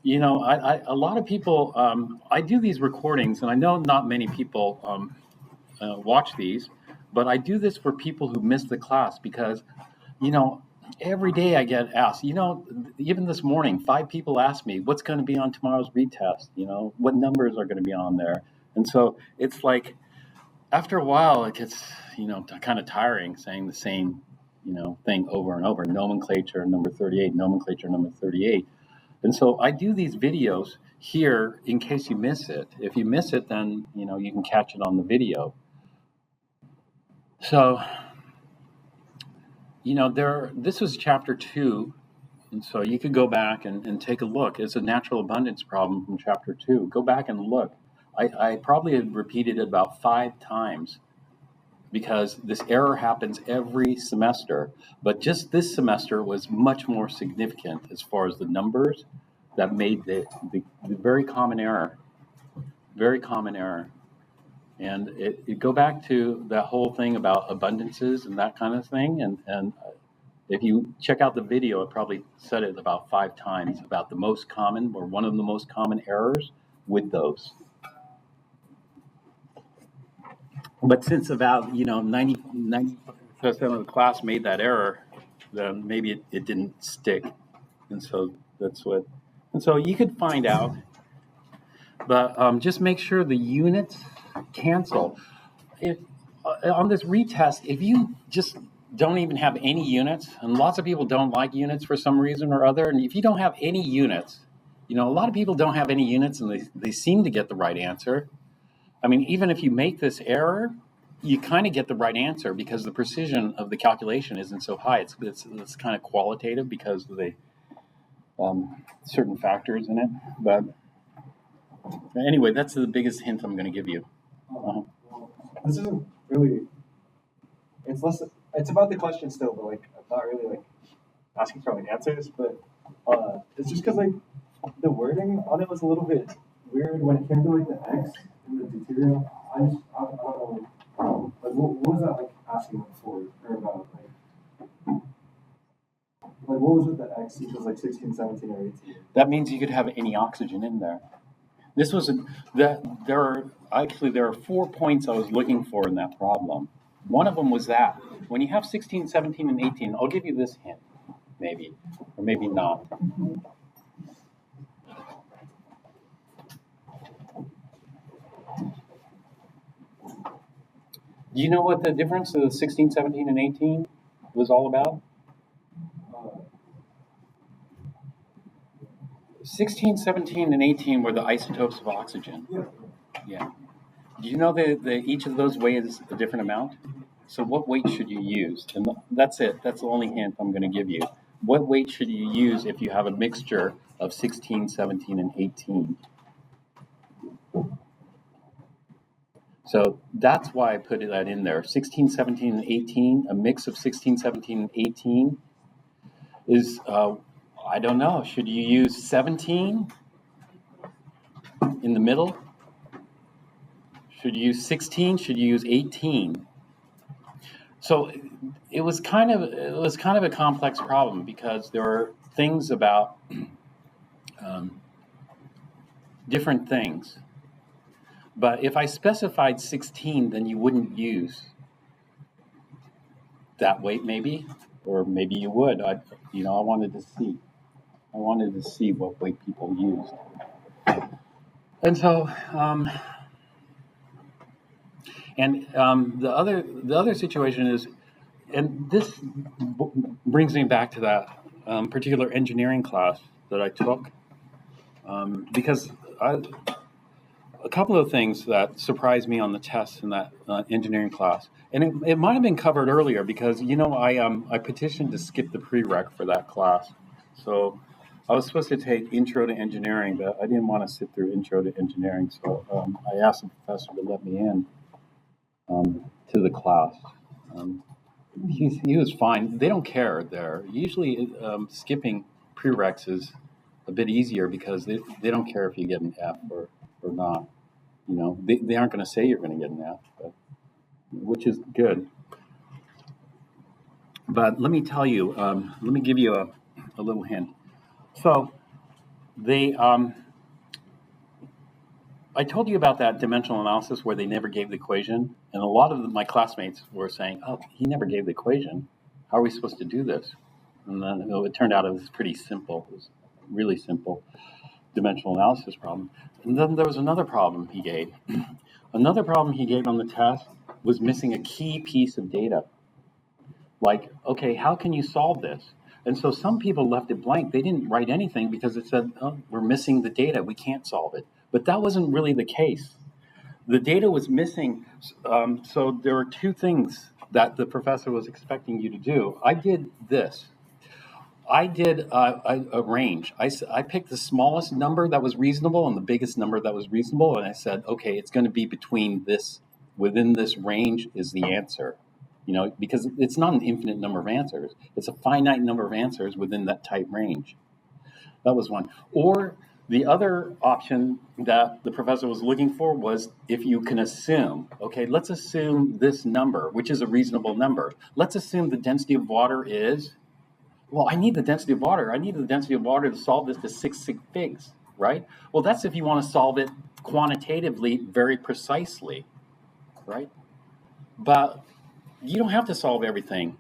A lot of people, I do these recordings, and I know not many people watch these, but I do this for people who miss the class because, you know, every day I get asked, even this morning, 5 people asked me, what's going to be on tomorrow's retest? What numbers are going to be on there? And so it's like, after a while, it gets, kind of tiring saying the same, thing over and over. Nomenclature number 38, nomenclature number 38. And so I do these videos here in case you miss it. If you miss it, then you can catch it on the video. So this was chapter 2, and so you could go back and take a look. It's a natural abundance problem from chapter 2. Go back and look. I probably had repeated it about 5 times because this error happens every semester, but just this semester was much more significant as far as the numbers that made the very common error. And it go back to that whole thing about abundances and that kind of thing. And if you check out the video, I probably said it about 5 times about the most common or one of the most common errors with those. But since about 90% of the class made that error, then maybe it didn't stick, and so you could find out. But just make sure the units cancel. If on this retest, if you just don't even have any units, and lots of people don't like units for some reason or other, and if you don't have any units, a lot of people don't have any units and they seem to get the right answer. I mean, even if you make this error, you kind of get the right answer because the precision of the calculation isn't so high. It's kind of qualitative because of the certain factors in it. But anyway, that's the biggest hint I'm going to give you. This isn't really. It's less. It's about the question still, but I'm not really asking for answers. But it's just because the wording on it was a little bit weird when it came to the X in the tutorial. I don't know. What was that asking for or about? What was with the X equals 16, 17, or 18? That means you could have any oxygen in there. This was there are 4 points I was looking for in that problem. One of them was that when you have 16, 17, and 18, I'll give you this hint, maybe, or maybe not. Do you know what the difference of 16, 17, and 18 was all about? 16, 17, and 18 were the isotopes of oxygen. Yeah. Do you know that each of those weighs a different amount? So what weight should you use? And that's it. That's the only hint I'm going to give you. What weight should you use if you have a mixture of 16, 17, and 18? So that's why I put that in there. 16, 17, and 18, a mix of 16, 17, and 18 is, I don't know, should you use 17 in the middle? Should you use 16? Should you use 18? So it was kind of a complex problem because there are things about different things. But if I specified 16, then you wouldn't use that weight, maybe, or maybe you would. I wanted to see what weight people used, and so the other situation is, and this brings me back to that particular engineering class that I took, because a couple of things that surprised me on the test in that engineering class, and it might have been covered earlier because I petitioned to skip the prereq for that class, so I was supposed to take Intro to Engineering, but I didn't want to sit through Intro to Engineering, so I asked the professor to let me in to the class. He was fine. They don't care there. Usually skipping prereqs is a bit easier because they don't care if you get an F or not. They aren't going to say you're going to get an F, which is good. But let me tell you, let me give you a little hint. So they I told you about that dimensional analysis where they never gave the equation, and a lot of my classmates were saying, "Oh, he never gave the equation. How are we supposed to do this?" And then it turned out it was pretty simple. It was really simple dimensional analysis problem. And then there was another problem he gave. Another problem he gave on the test was missing a key piece of data. Like, okay, how can you solve this? And so some people left it blank. They didn't write anything because it said, oh, we're missing the data. We can't solve it. But that wasn't really the case. The data was missing. So there were two things that the professor was expecting you to do. I did this. I did a range. I picked the smallest number that was reasonable and the biggest number that was reasonable. And I said, okay, it's going to be between this, within this range is the answer. You know, because it's not an infinite number of answers. It's a finite number of answers within that tight range. That was one. Or the other option that the professor was looking for was if you can assume, okay, let's assume this number, which is a reasonable number. Let's assume the density of water is, well, I need the density of water. I need the density of water to solve this to 6 sig figs, right? Well, that's if you want to solve it quantitatively very precisely, right? But you don't have to solve everything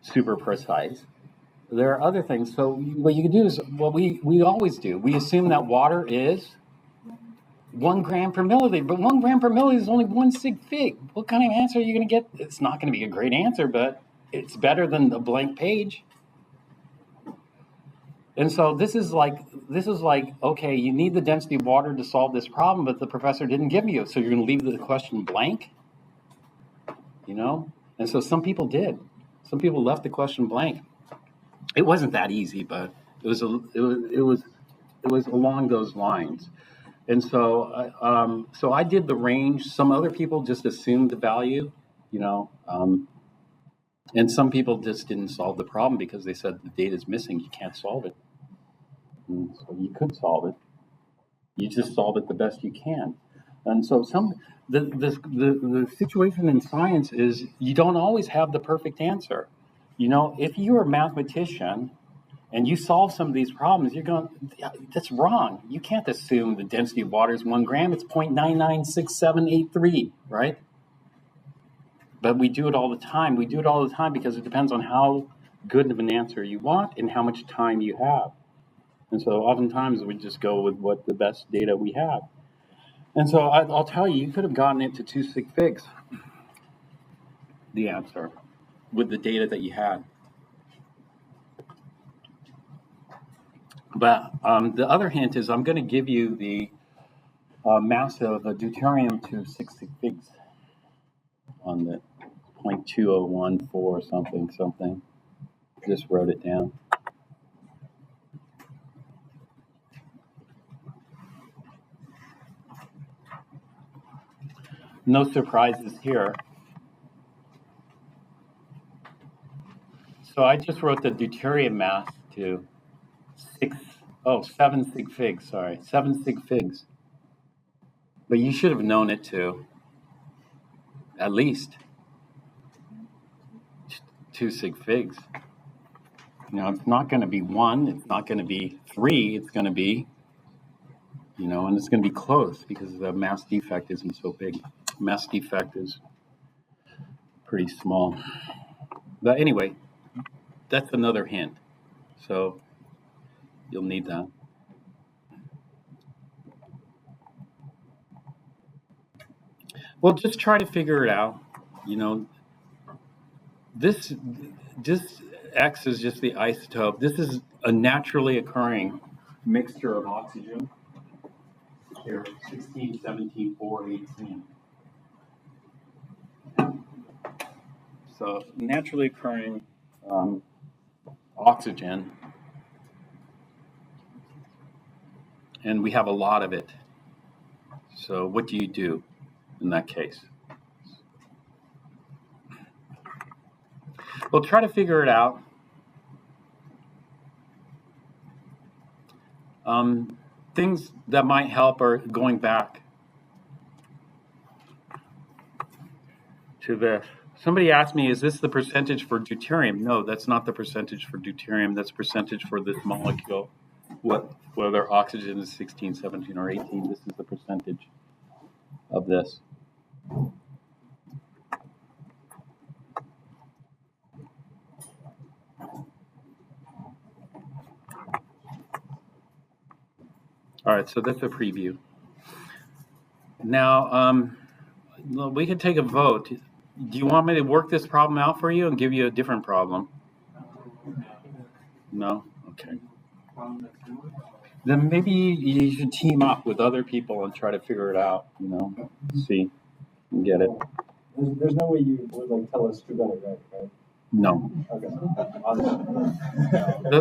super precise. There are other things. So what you can do is what we always do. We assume that water is 1 gram per milliliter, but 1 gram per milliliter is only 1 sig fig. What kind of answer are you going to get? It's not going to be a great answer, but it's better than a blank page. And so this is like, okay, you need the density of water to solve this problem, but the professor didn't give you, so you're going to leave the question blank, you know? And so some people did. Some people left the question blank. It wasn't that easy, but it was along those lines. And so so I did the range. Some other people just assumed the value, you know, and some people just didn't solve the problem because they said the data is missing. You can't solve it. And so you could solve it. You just solve it the best you can. And so the situation in science is you don't always have the perfect answer. You know, if you're a mathematician and you solve some of these problems, you're going, that's wrong. You can't assume the density of water is 1 gram. It's 0.996783, right? But we do it all the time. We do it all the time because it depends on how good of an answer you want and how much time you have. And so oftentimes we just go with what the best data we have. And so I'll tell you, you could have gotten it to 2 sig figs, the answer, with the data that you had. But the other hint is I'm going to give you the mass of a deuterium to 6 sig figs on the 0.2014 something. Just wrote it down. No surprises here. So I just wrote the deuterium mass to 7 sig figs, 7 sig figs. But you should have known it to at least 2 sig figs. You know, it's not going to be 1, it's not going to be 3, it's going to be, you know, and it's going to be close because the mass defect isn't so big. Mass defect is pretty small. But anyway, that's another hint. So you'll need that. Well, just try to figure it out. You know, this X is just the isotope. This is a naturally occurring mixture of oxygen. Here, 16, 17, 4, 18. So naturally occurring oxygen, and we have a lot of it. So what do you do in that case? Well, try to figure it out. Things that might help are going back to this. Somebody asked me, is this the percentage for deuterium? No, that's not the percentage for deuterium. That's percentage for this molecule. whether oxygen is 16, 17, or 18. This is the percentage of this. All right, so that's a preview. Now, we can take a vote. Do you want me to work this problem out for you and give you a different problem? No? Okay. Then maybe you should team up with other people and try to figure it out, see and get it. There's no way you would like tell us who got it right? No. Okay.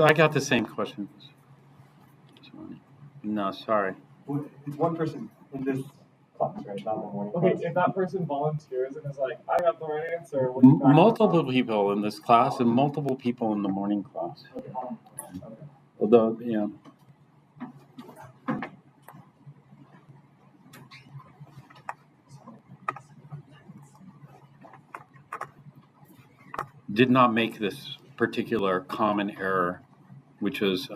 I got the same question. No, sorry. It's one person in this class, right? Not the morning Okay, class. if that person volunteers and is like, I got the right answer. Multiple people in this class and multiple people in the morning class. Okay. Although, did not make this particular common error, which was,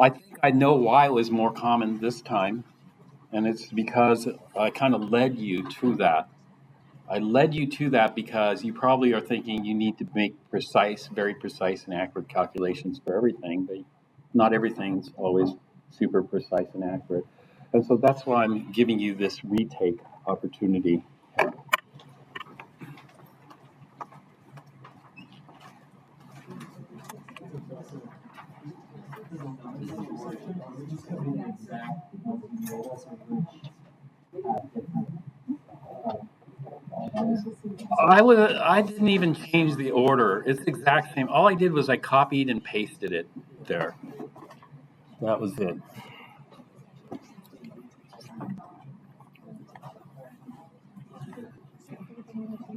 I think I know why it was more common this time, and it's because I kind of led you to that. I led you to that because you probably are thinking you need to make very precise and accurate calculations for everything, but not everything's always super precise and accurate. And so that's why I'm giving you this retake opportunity. I didn't even change the order. It's the exact same. All I did was I copied and pasted it there. That was it.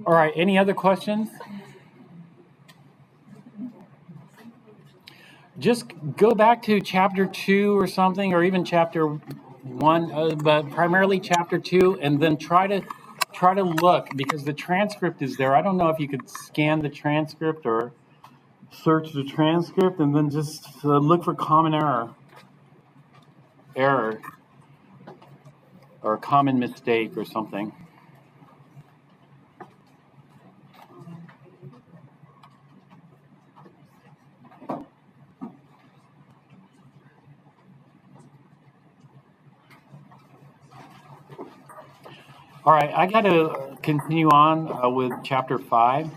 All right, any other questions? Just go back to chapter 2 or something, or even chapter 1, but primarily chapter 2, and then try to look, because the transcript is there. I don't know if you could scan the transcript or search the transcript, and then just look for common error or a common mistake or something. All right, I got to continue on with chapter 5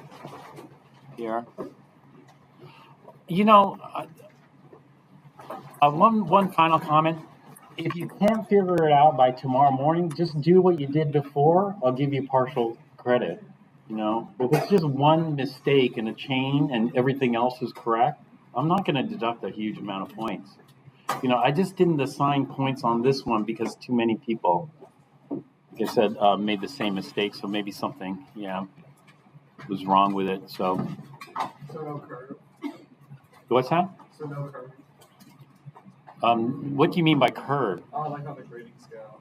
here. One final comment. If you can't figure it out by tomorrow morning, just do what you did before. I'll give you partial credit. If it's just one mistake in a chain and everything else is correct, I'm not going to deduct a huge amount of points. I just didn't assign points on this one because too many people, like I said, made the same mistake. So maybe something, was wrong with it. So no curve. What's that? So no curve. What do you mean by curve? Oh, like on the grading scale.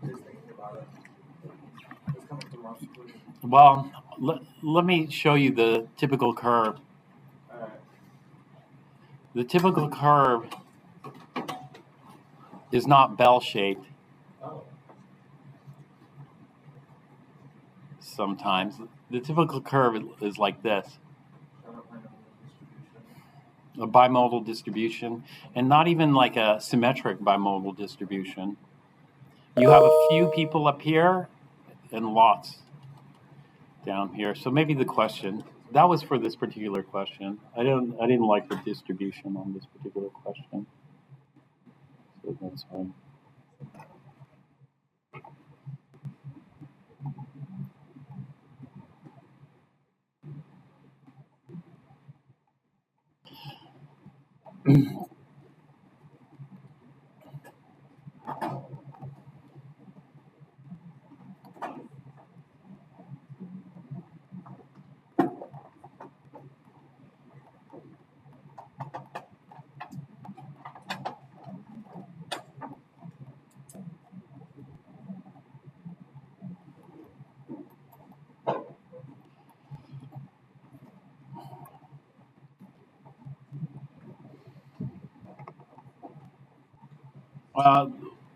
Just thinking about it. It's coming from our conclusion. Well, let me show you the typical curve. All right. The typical curve is not bell-shaped. Oh. Sometimes. The typical curve is like this. A bimodal distribution, and not even like a symmetric bimodal distribution. You have a few people up here and lots down here. So maybe the question, that was for this particular question. I didn't like the distribution on this particular question. So that's fine. Uh,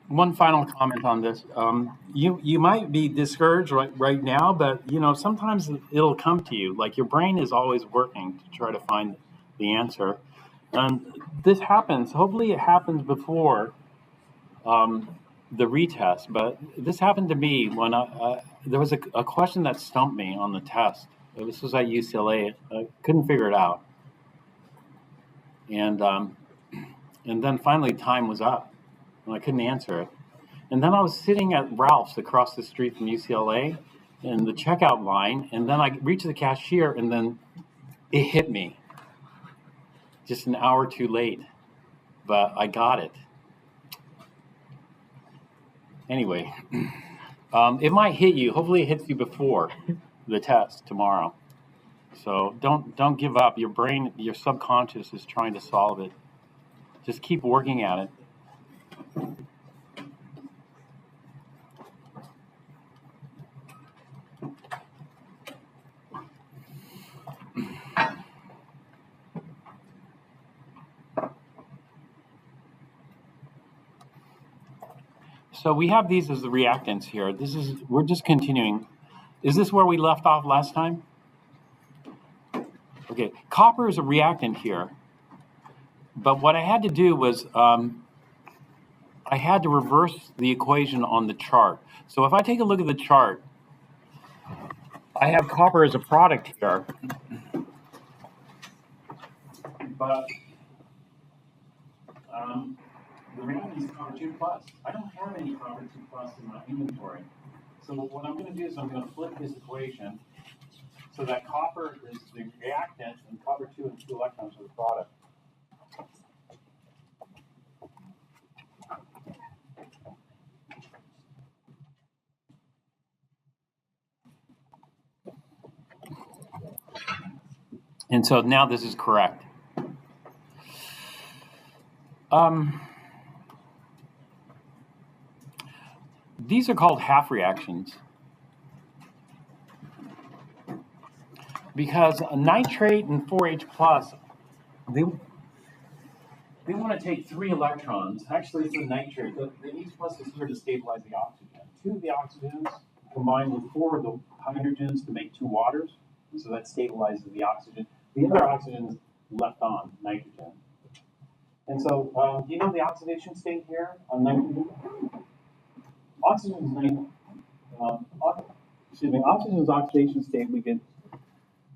One final comment on this. You might be discouraged right now, but sometimes it'll come to you. Like your brain is always working to try to find the answer, and this happens. Hopefully, it happens before um, the retest. But this happened to me when there was a question that stumped me on the test. This was at UCLA. I couldn't figure it out, and um, and then finally time was up, and I couldn't answer it. And then I was sitting at Ralph's across the street from UCLA in the checkout line, and then I reached the cashier, and then it hit me just an hour too late, but I got it. Anyway, it might hit you. Hopefully, it hits you before the test tomorrow. So don't give up. Your brain, your subconscious is trying to solve it. Just keep working at it. So we have these as the reactants here. We're just continuing. Is this where we left off last time? Okay, copper is a reactant here. But what I had to do was I had to reverse the equation on the chart. So if I take a look at the chart, I have copper as a product here. But the reactant is copper 2 plus. I don't have any copper 2 plus in my inventory. So what I'm going to do is I'm going to flip this equation so that copper is the reactant and copper 2 and 2 electrons are the product. And so now this is correct. These are called half reactions because a nitrate and 4H plus, they want to take 3 electrons. Actually, it's a nitrate. The H plus is here to stabilize the oxygen. 2 of the oxygens combine with 4 of the hydrogens to make 2 waters. So that stabilizes the oxygen. The other oxygen is left on, nitrogen. And so, do you know the oxidation state here on nitrogen? Oxygen's oxidation state we could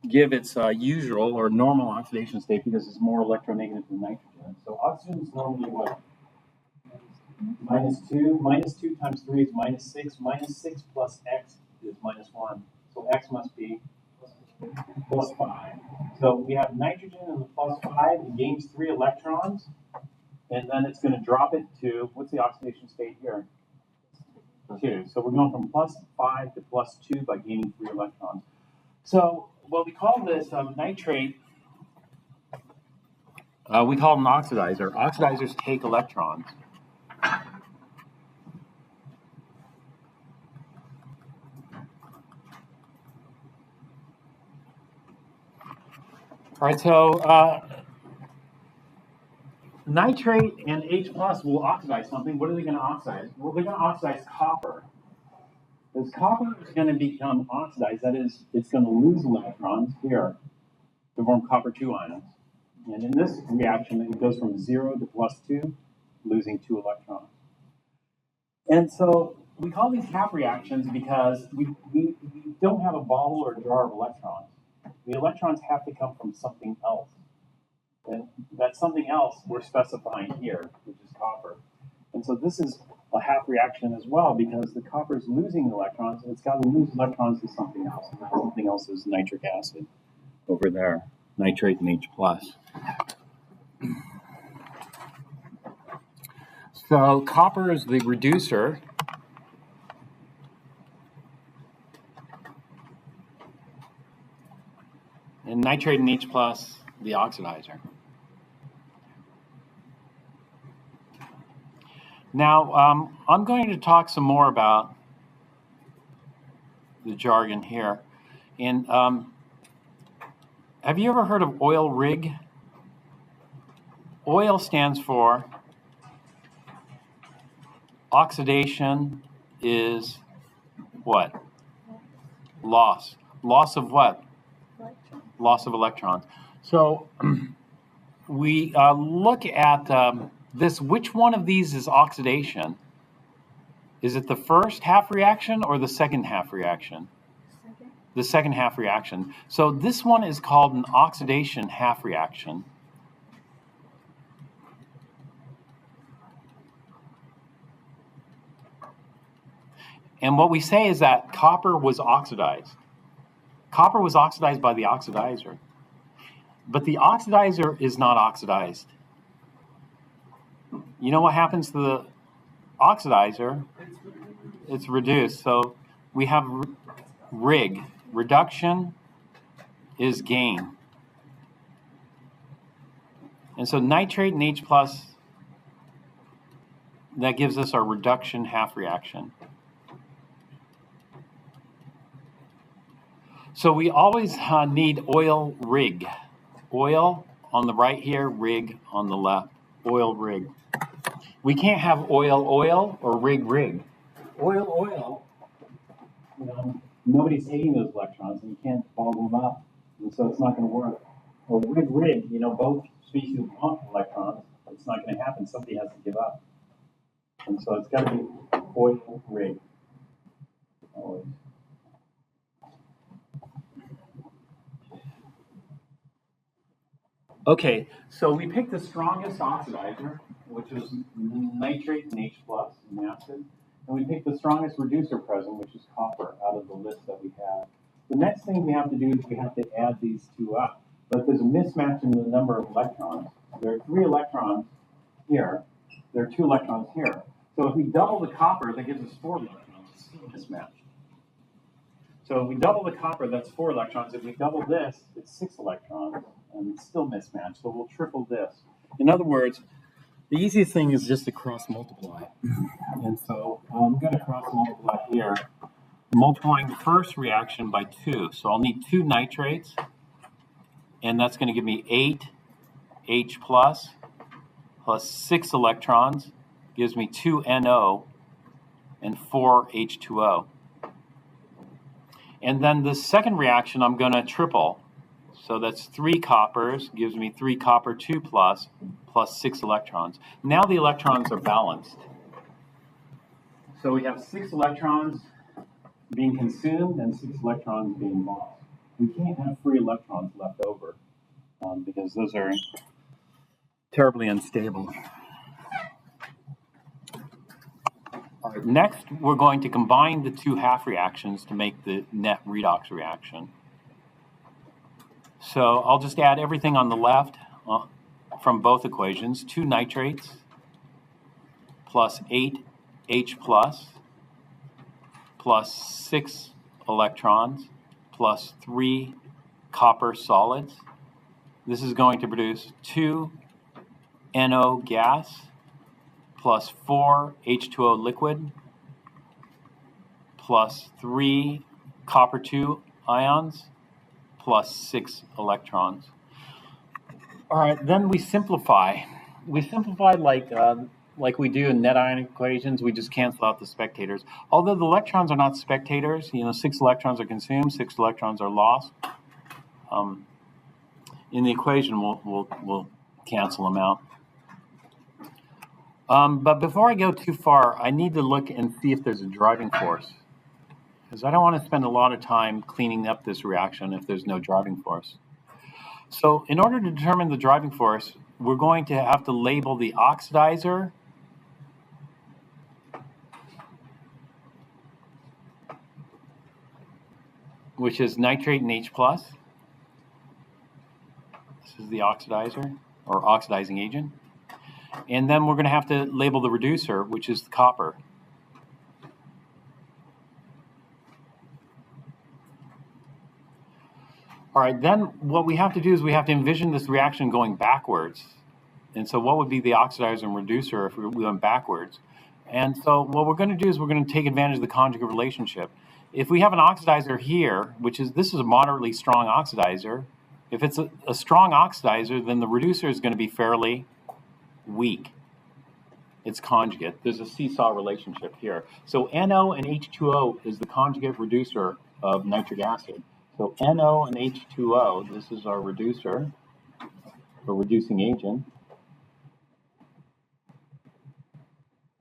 give its usual or normal oxidation state because it's more electronegative than nitrogen. So oxygen is normally what? -2. -2 times 3 is -6. -6 plus x is -1. So x must be +5. So we have nitrogen in the +5. It gains 3 electrons. And then it's going to drop it to, what's the oxidation state here? 2. So we're going from +5 to +2 by gaining 3 electrons. So what we call this nitrate, we call it an oxidizer. Oxidizers take electrons. All right, so nitrate and H plus will oxidize something. What are they going to oxidize? Well, they're going to oxidize copper. As copper is going to become oxidized, that is, it's going to lose electrons here to form copper 2 ions. And in this reaction, it goes from 0 to +2, losing 2 electrons. And so we call these half reactions because we don't have a bottle or a jar of electrons. The electrons have to come from something else. And that something else we're specifying here, which is copper. And so this is a half reaction as well because the copper is losing electrons and it's got to lose electrons to something else. And that something else is nitric acid over there, nitrate and H plus. So copper is the reducer. And nitrate and H plus, the oxidizer. Now, I'm going to talk some more about the jargon here. And have you ever heard of oil rig? Oil stands for Oxidation is what? Loss. Loss of what? Loss of electrons. So we look at this. Which one of these is oxidation? Is it the first half reaction or the second half reaction? The second half reaction. So this one is called an oxidation half reaction. And what we say is that copper was oxidized. Copper was oxidized by the oxidizer. But the oxidizer is not oxidized. You know what happens to the oxidizer? It's reduced. So we have RIG. Reduction is gain. And so nitrate and H+, that gives us our reduction half reaction. So we always need oil rig. Oil on the right here, rig on the left. Oil rig. We can't have oil oil or rig rig. Oil oil, you know, nobody's taking those electrons and you can't follow them up. And so it's not going to work. Or rig rig, you know, both species want electrons. It's not going to happen. Somebody has to give up. And so it's got to be oil rig. Always. Okay, so we picked the strongest oxidizer, which was nitrate and H+ in acid. And we picked the strongest reducer present, which is copper, out of the list that we have. The next thing we have to do is we have to add these two up. But there's a mismatch in the number of electrons. There are 3 electrons here. There are 2 electrons here. So if we double the copper, that gives us 4 electrons. It's still a mismatch. So if we double the copper, that's 4 electrons. If we double this, it's 6 electrons. And it's still mismatched. So we'll triple this. In other words, the easiest thing is just to cross multiply. And so I'm going to cross multiply here, multiplying the first reaction by 2. So I'll need 2 nitrates, and that's going to give me 8 H plus 6 electrons, gives me 2 NO and 4 H2O. And then the second reaction I'm going to triple. So that's 3 coppers, gives me 3 copper 2 plus 6 electrons. Now the electrons are balanced. So we have 6 electrons being consumed and 6 electrons being lost. We can't have free electrons left over because those are terribly unstable. All right, next, we're going to combine the 2 half reactions to make the net redox reaction. So I'll just add everything on the left from both equations. 2 nitrates plus 8 H plus 6 electrons plus 3 copper solids. This is going to produce 2 NO gas plus 4 H2O liquid plus 3 copper 2 ions plus 6 electrons. All right, then we simplify. We simplify like we do in net ion equations. We just cancel out the spectators. Although the electrons are not spectators, you know, 6 electrons are consumed, 6 electrons are lost. In the equation, we'll cancel them out. But before I go too far, I need to look and see if there's a driving force, because I don't want to spend a lot of time cleaning up this reaction if there's no driving force. So in order to determine the driving force, we're going to have to label the oxidizer which is nitrate and H+. This is the oxidizer, or oxidizing agent. And then we're going to have to label the reducer, which is the copper. All right, then what we have to do is we have to envision this reaction going backwards. And so what would be the oxidizer and reducer if we went backwards? And so what we're going to do is we're going to take advantage of the conjugate relationship. If we have an oxidizer here, this is a moderately strong oxidizer. If it's a strong oxidizer, then the reducer is going to be fairly weak. its conjugate. There's a seesaw relationship here. So NO and H2O is the conjugate reducer of nitric acid. So NO and H2O, this is our reducer, or reducing agent.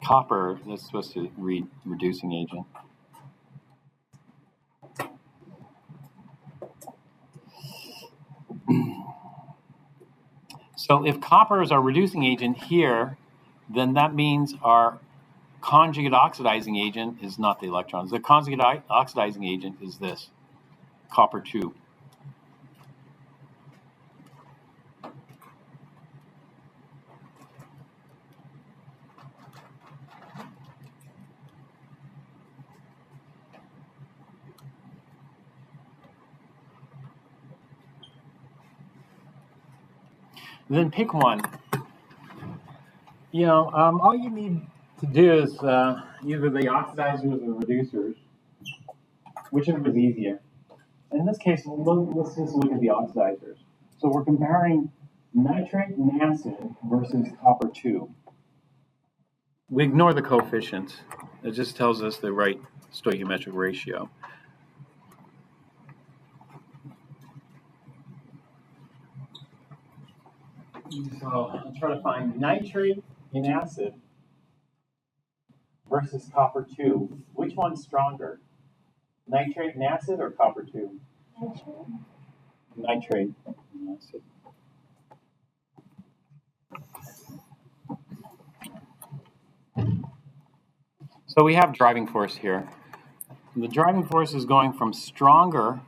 Copper, that's supposed to read reducing agent. So if copper is our reducing agent here, then that means our conjugate oxidizing agent is not the electrons. The conjugate oxidizing agent is this, copper 2. Then pick one. All you need to do is either the oxidizers or the reducers, whichever is easier. In this case, let's just look at the oxidizers. So we're comparing nitrate and acid versus copper 2. We ignore the coefficients. It just tells us the right stoichiometric ratio. So I'll try to find nitrate in acid versus copper 2. Which one's stronger? Nitrate in acid or copper 2? Nitrate in acid. So we have driving force here. The driving force is going from stronger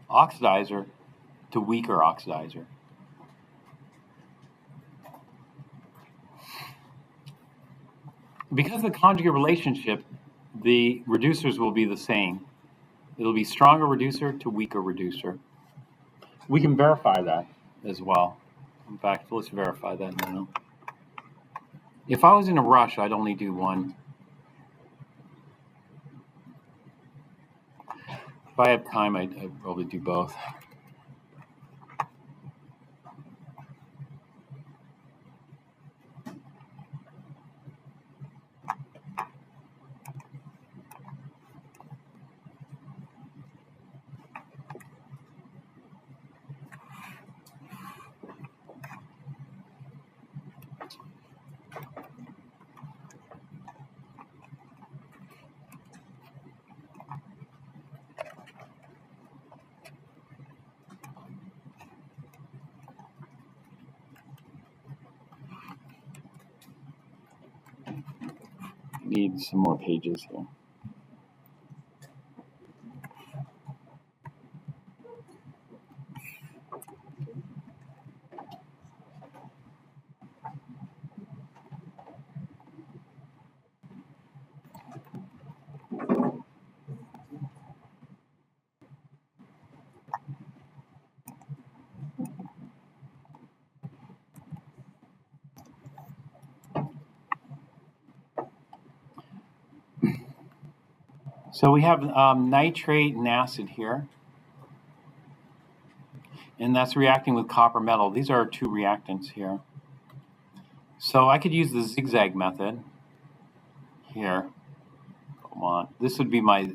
oxidizer to weaker oxidizer. Because of the conjugate relationship, the reducers will be the same. It'll be stronger reducer to weaker reducer. We can verify that as well. In fact, let's verify that now. If I was in a rush, I'd only do one. If I have time, I'd probably do both. Need some more pages here. So we have nitrate and acid here, and that's reacting with copper metal. These are our two reactants here. So I could use the zigzag method here. Come on, this would be my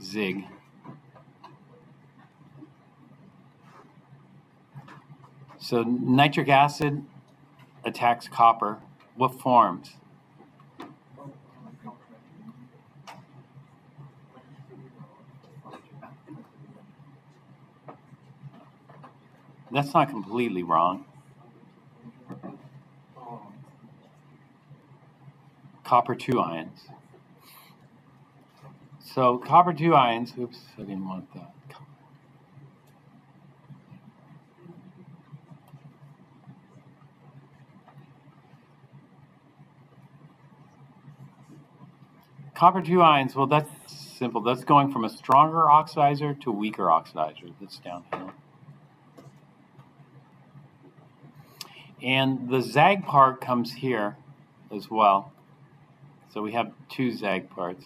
zig. So nitric acid attacks copper. What forms? That's not completely wrong. Copper 2 ions. So copper 2 ions, oops, I didn't want that. Copper 2 ions, well, that's simple. That's going from a stronger oxidizer to a weaker oxidizer. That's down here. And the zag part comes here as well. So we have two zag parts.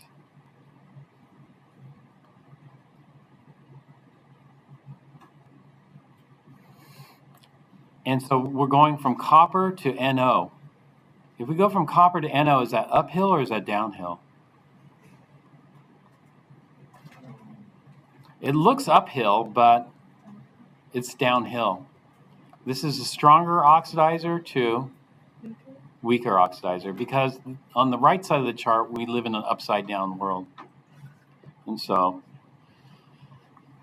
And so we're going from copper to NO. If we go from copper to NO, is that uphill or is that downhill? It looks uphill, but it's downhill. This is a stronger oxidizer to weaker oxidizer, because on the right side of the chart, we live in an upside down world. And so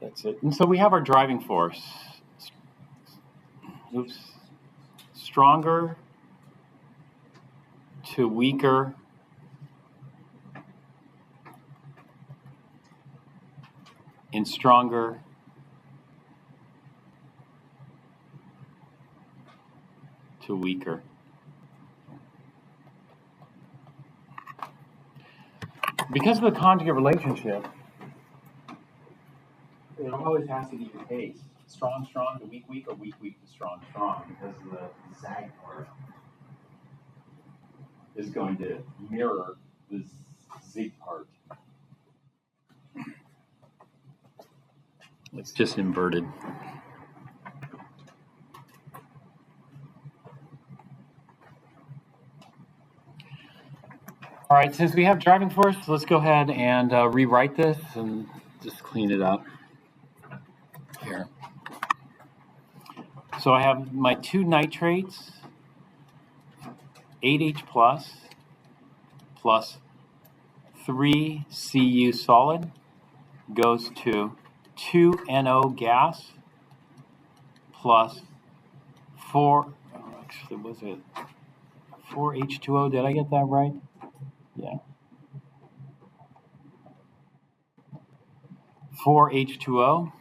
that's it. And so we have our driving force. Oops. Stronger to weaker and stronger to weaker. Because of the conjugate relationship, it always has to be the case. Strong, strong to weak, weak, or weak, weak to strong, strong, because the zag part is going to mirror the zig part. It's just inverted. All right, since we have driving force, let's go ahead and rewrite this and just clean it up here. So I have my two nitrates, 8H plus 3 Cu solid goes to 2 NO gas plus 4, actually was it 4 H2O, did I get that right? Yeah. 4 H2O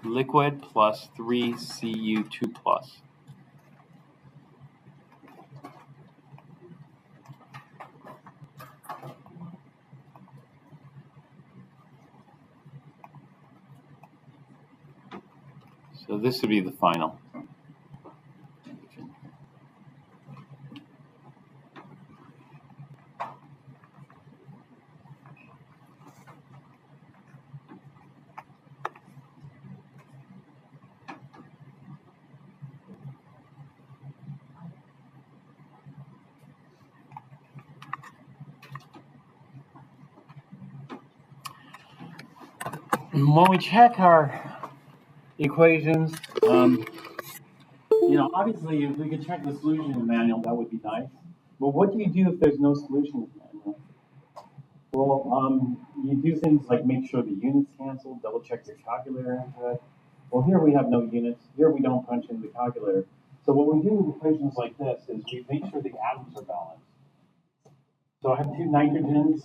liquid plus 3 Cu2 plus. So this would be the final. When we check our equations, obviously if we could check the solution in the manual, that would be nice. But what do you do if there's no solution in the manual? Well, you do things like make sure the units cancel, double check your calculator input. Well, here we have no units. Here we don't punch in the calculator. So what we do with equations like this is we make sure the atoms are balanced. So I have two nitrogens,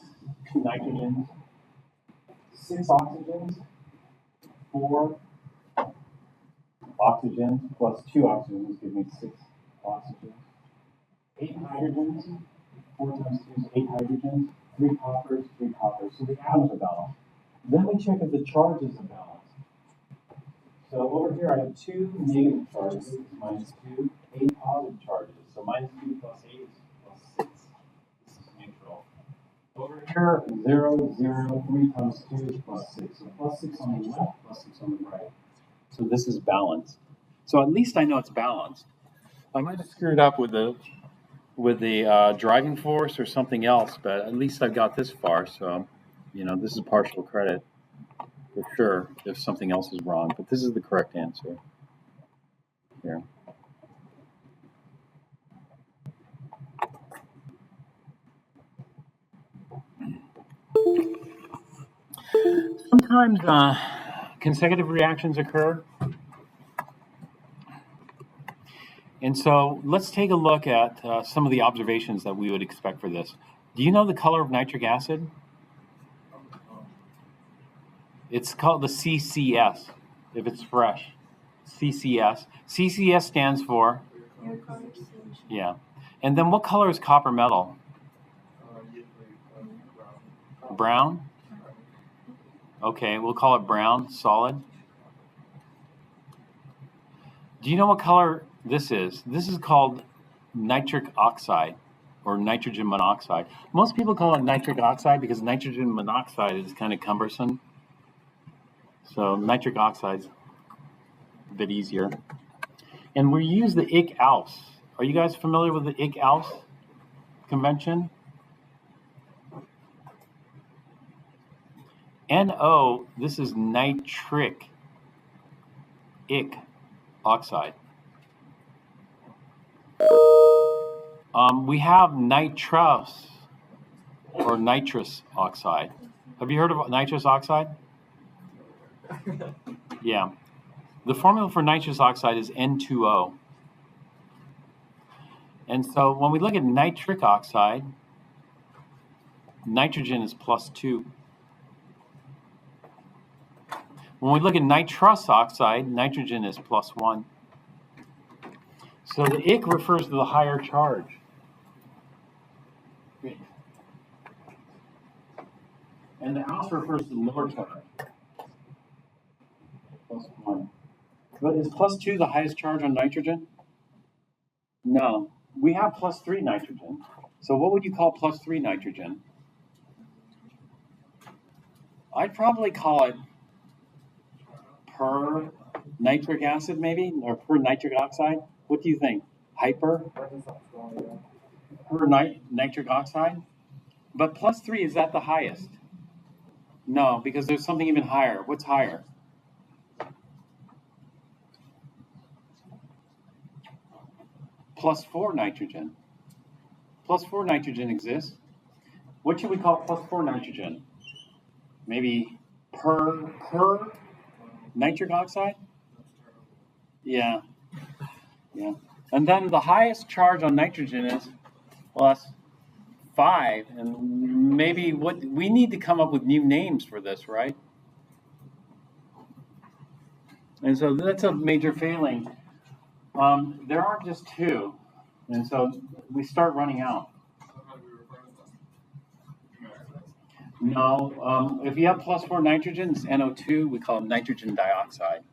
6 oxygens, 4 oxygens plus 2 oxygens give me 6 oxygens. 8 hydrogens, 4 times 2 is 8 hydrogens, 3 coppers, 3 coppers. So the atoms are balanced. Then we check if the charges are balanced. So over here I have 2 negative charges, minus 2, 8 positive charges. So minus 2 plus 8 is plus 6. This is neutral. Over here, 0, 0, 3 times 2 is plus 6. So plus 6 on the left, plus 6 on the right. So this is balanced. So at least I know it's balanced. I might have screwed up with the driving force or something else, but at least I got this far. So, this is partial credit for sure if something else is wrong. But this is the correct answer here. Sometimes consecutive reactions occur. And so let's take a look at some of the observations that we would expect for this. Do you know the color of nitric acid? It's called the CCS, if it's fresh. CCS. CCS stands for? Yeah. And then what color is copper metal? Brown? Okay, we'll call it brown, solid. Do you know what color this is? This is called nitric oxide or nitrogen monoxide. Most people call it nitric oxide because nitrogen monoxide is kind of cumbersome. So nitric oxide's a bit easier. And we use the Ich-Aus. Are you guys familiar with the Ich-Aus convention? NO, this is nitric Ich oxide. We have nitrous or nitrous oxide. Have you heard of nitrous oxide? Yeah. The formula for nitrous oxide is N2O. And so when we look at nitric oxide, nitrogen is +2. When we look at nitrous oxide, nitrogen is +1. So the Ich refers to the higher charge. And the Aus refers to the lower charge. +1. But is +2 the highest charge on nitrogen? No. We have +3 nitrogen. So what would you call +3 nitrogen? I'd probably call it per nitric acid, maybe, or per nitric oxide. What do you think? Hyper? Per nitric oxide? But +3, is that the highest? No, because there's something even higher. What's higher? +4 nitrogen. +4 nitrogen exists. What should we call +4 nitrogen? Maybe per nitric oxide? Yeah. And then the highest charge on nitrogen is +5. And maybe we need to come up with new names for this, right? And so that's a major failing. There are just two, and so we start running out. No, if you have +4 nitrogen, it's NO2. We call it nitrogen dioxide.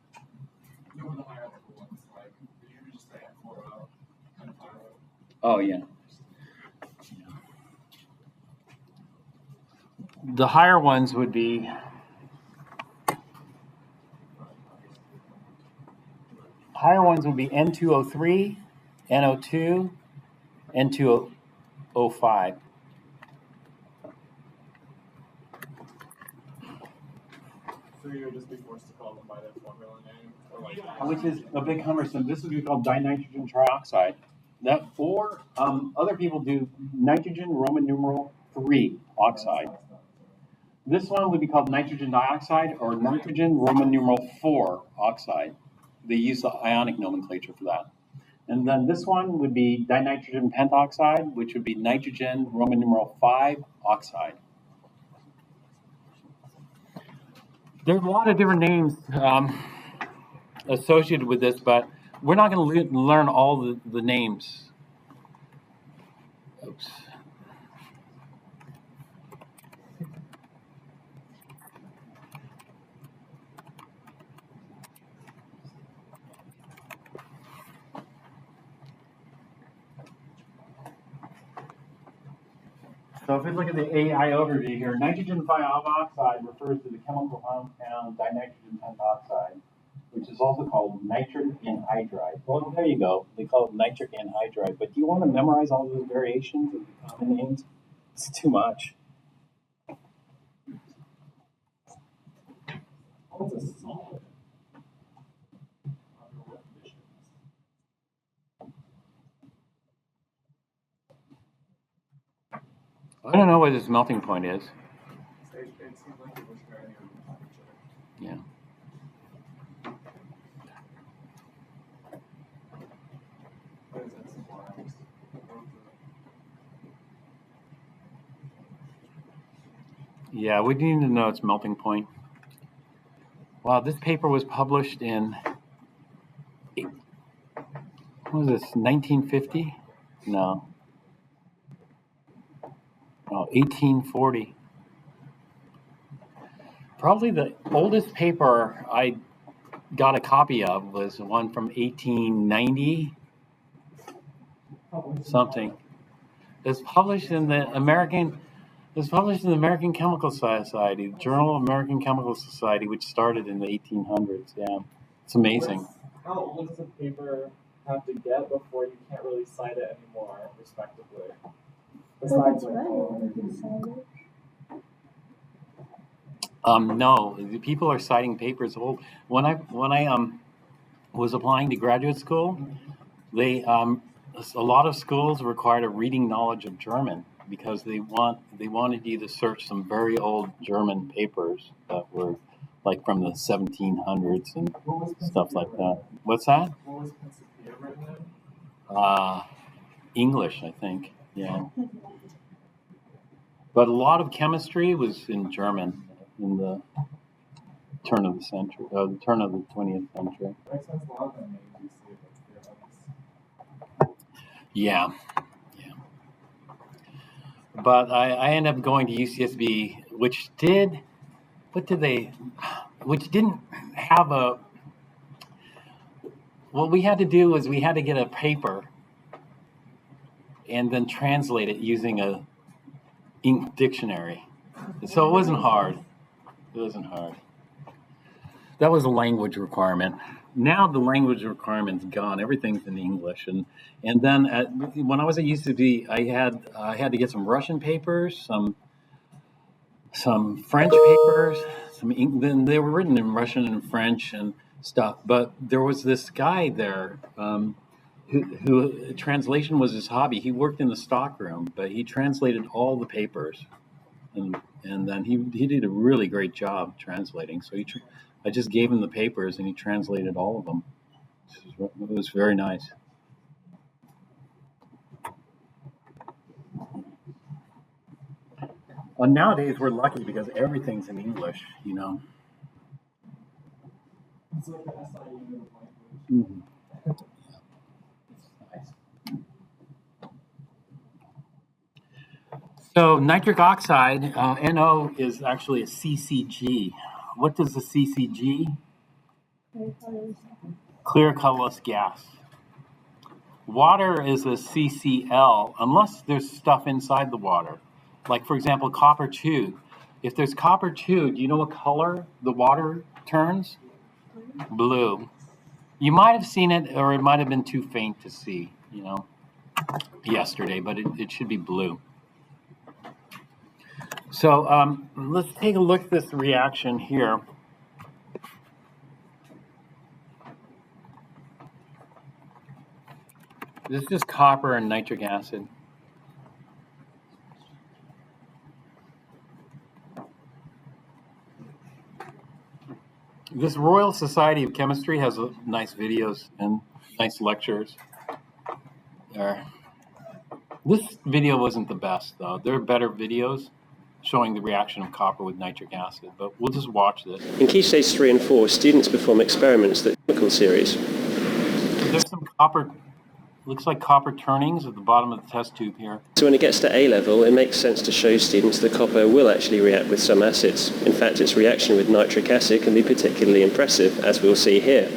Oh yeah. The higher ones would be N2O3, NO2, N2O5. So you would just be forced to call them by their formula name? Or like Which is a bit cumbersome. This would be called dinitrogen trioxide. Or other people do nitrogen Roman numeral 3 oxide. This one would be called nitrogen dioxide or nitrogen Roman numeral 4 oxide. They use the ionic nomenclature for that. And then this one would be dinitrogen pentoxide, which would be nitrogen Roman numeral 5 oxide. There's a lot of different names associated with this, but we're not going to learn all the names. Oops. So if we look at the AI overview here, nitrogen oxide refers to the chemical compound dinitrogen pentoxide, which is also called nitric anhydride. Well, there you go. They call it nitric anhydride. But do you want to memorize all the variations of the common names? It's too much. what's a solid? I don't know what this melting point is. It seems like it was very near the temperature. Yeah. What is that? Supplies? Yeah, we need to know its melting point. Wow, this paper was published in, what was this, 1950? No. Oh, 1840. Probably the oldest paper I got a copy of was one from 1890 something. It's published in the American Chemical Society, Journal of American Chemical Society, which started in the 1800s. Yeah, it's amazing. how old does a paper have to get before you can't really cite it anymore, respectively? Besides, like, No, the people are citing papers old. When I was applying to graduate school, they a lot of schools required a reading knowledge of German because they wanted you to search some very old German papers that were like from the 1700s and what was stuff Principia like written that. What's that? in? What was Principia written in? English, I think. Yeah. But a lot of chemistry was in German in the turn of the century, the turn of the 20th century. Makes sense. A lot of the names you see that's Yeah, yeah. But I ended up going to UCSB, which didn't have what we had to do was we had to get a paper and then translate it using a ink dictionary. So it wasn't hard. It wasn't hard. That was a language requirement. Now the language requirement's gone. Everything's in English. And then when I was at UCB, I had to get some Russian papers, some French papers, then they were written in Russian and French and stuff. But there was this guy there who translation was his hobby. He worked in the stockroom, but he translated all the papers, and then he did a really great job translating. So I just gave him the papers, and he translated all of them. It was very nice. Well, nowadays we're lucky because everything's in English, you know. It's like the SIU of language. Mm-hmm. Nice. So nitric oxide, NO, is actually a CCG. What does the CCG? Clear colorless gas. Water is a CCl unless there's stuff inside the water. Like, for example, copper 2. If there's copper 2, do you know what color the water turns? Blue. You might have seen it, or it might have been too faint to see, yesterday, but it should be blue. So let's take a look at this reaction here. This is just copper and nitric acid. This Royal Society of Chemistry has nice videos and nice lectures. This video wasn't the best, though. There are better videos showing the reaction of copper with nitric acid, but we'll just watch this. In Key Stage 3 and 4, students perform experiments that chemical series. There's some copper, looks like copper turnings at the bottom of the test tube here. So when it gets to A level, it makes sense to show students that copper will actually react with some acids. In fact, its reaction with nitric acid can be particularly impressive, as we'll see here.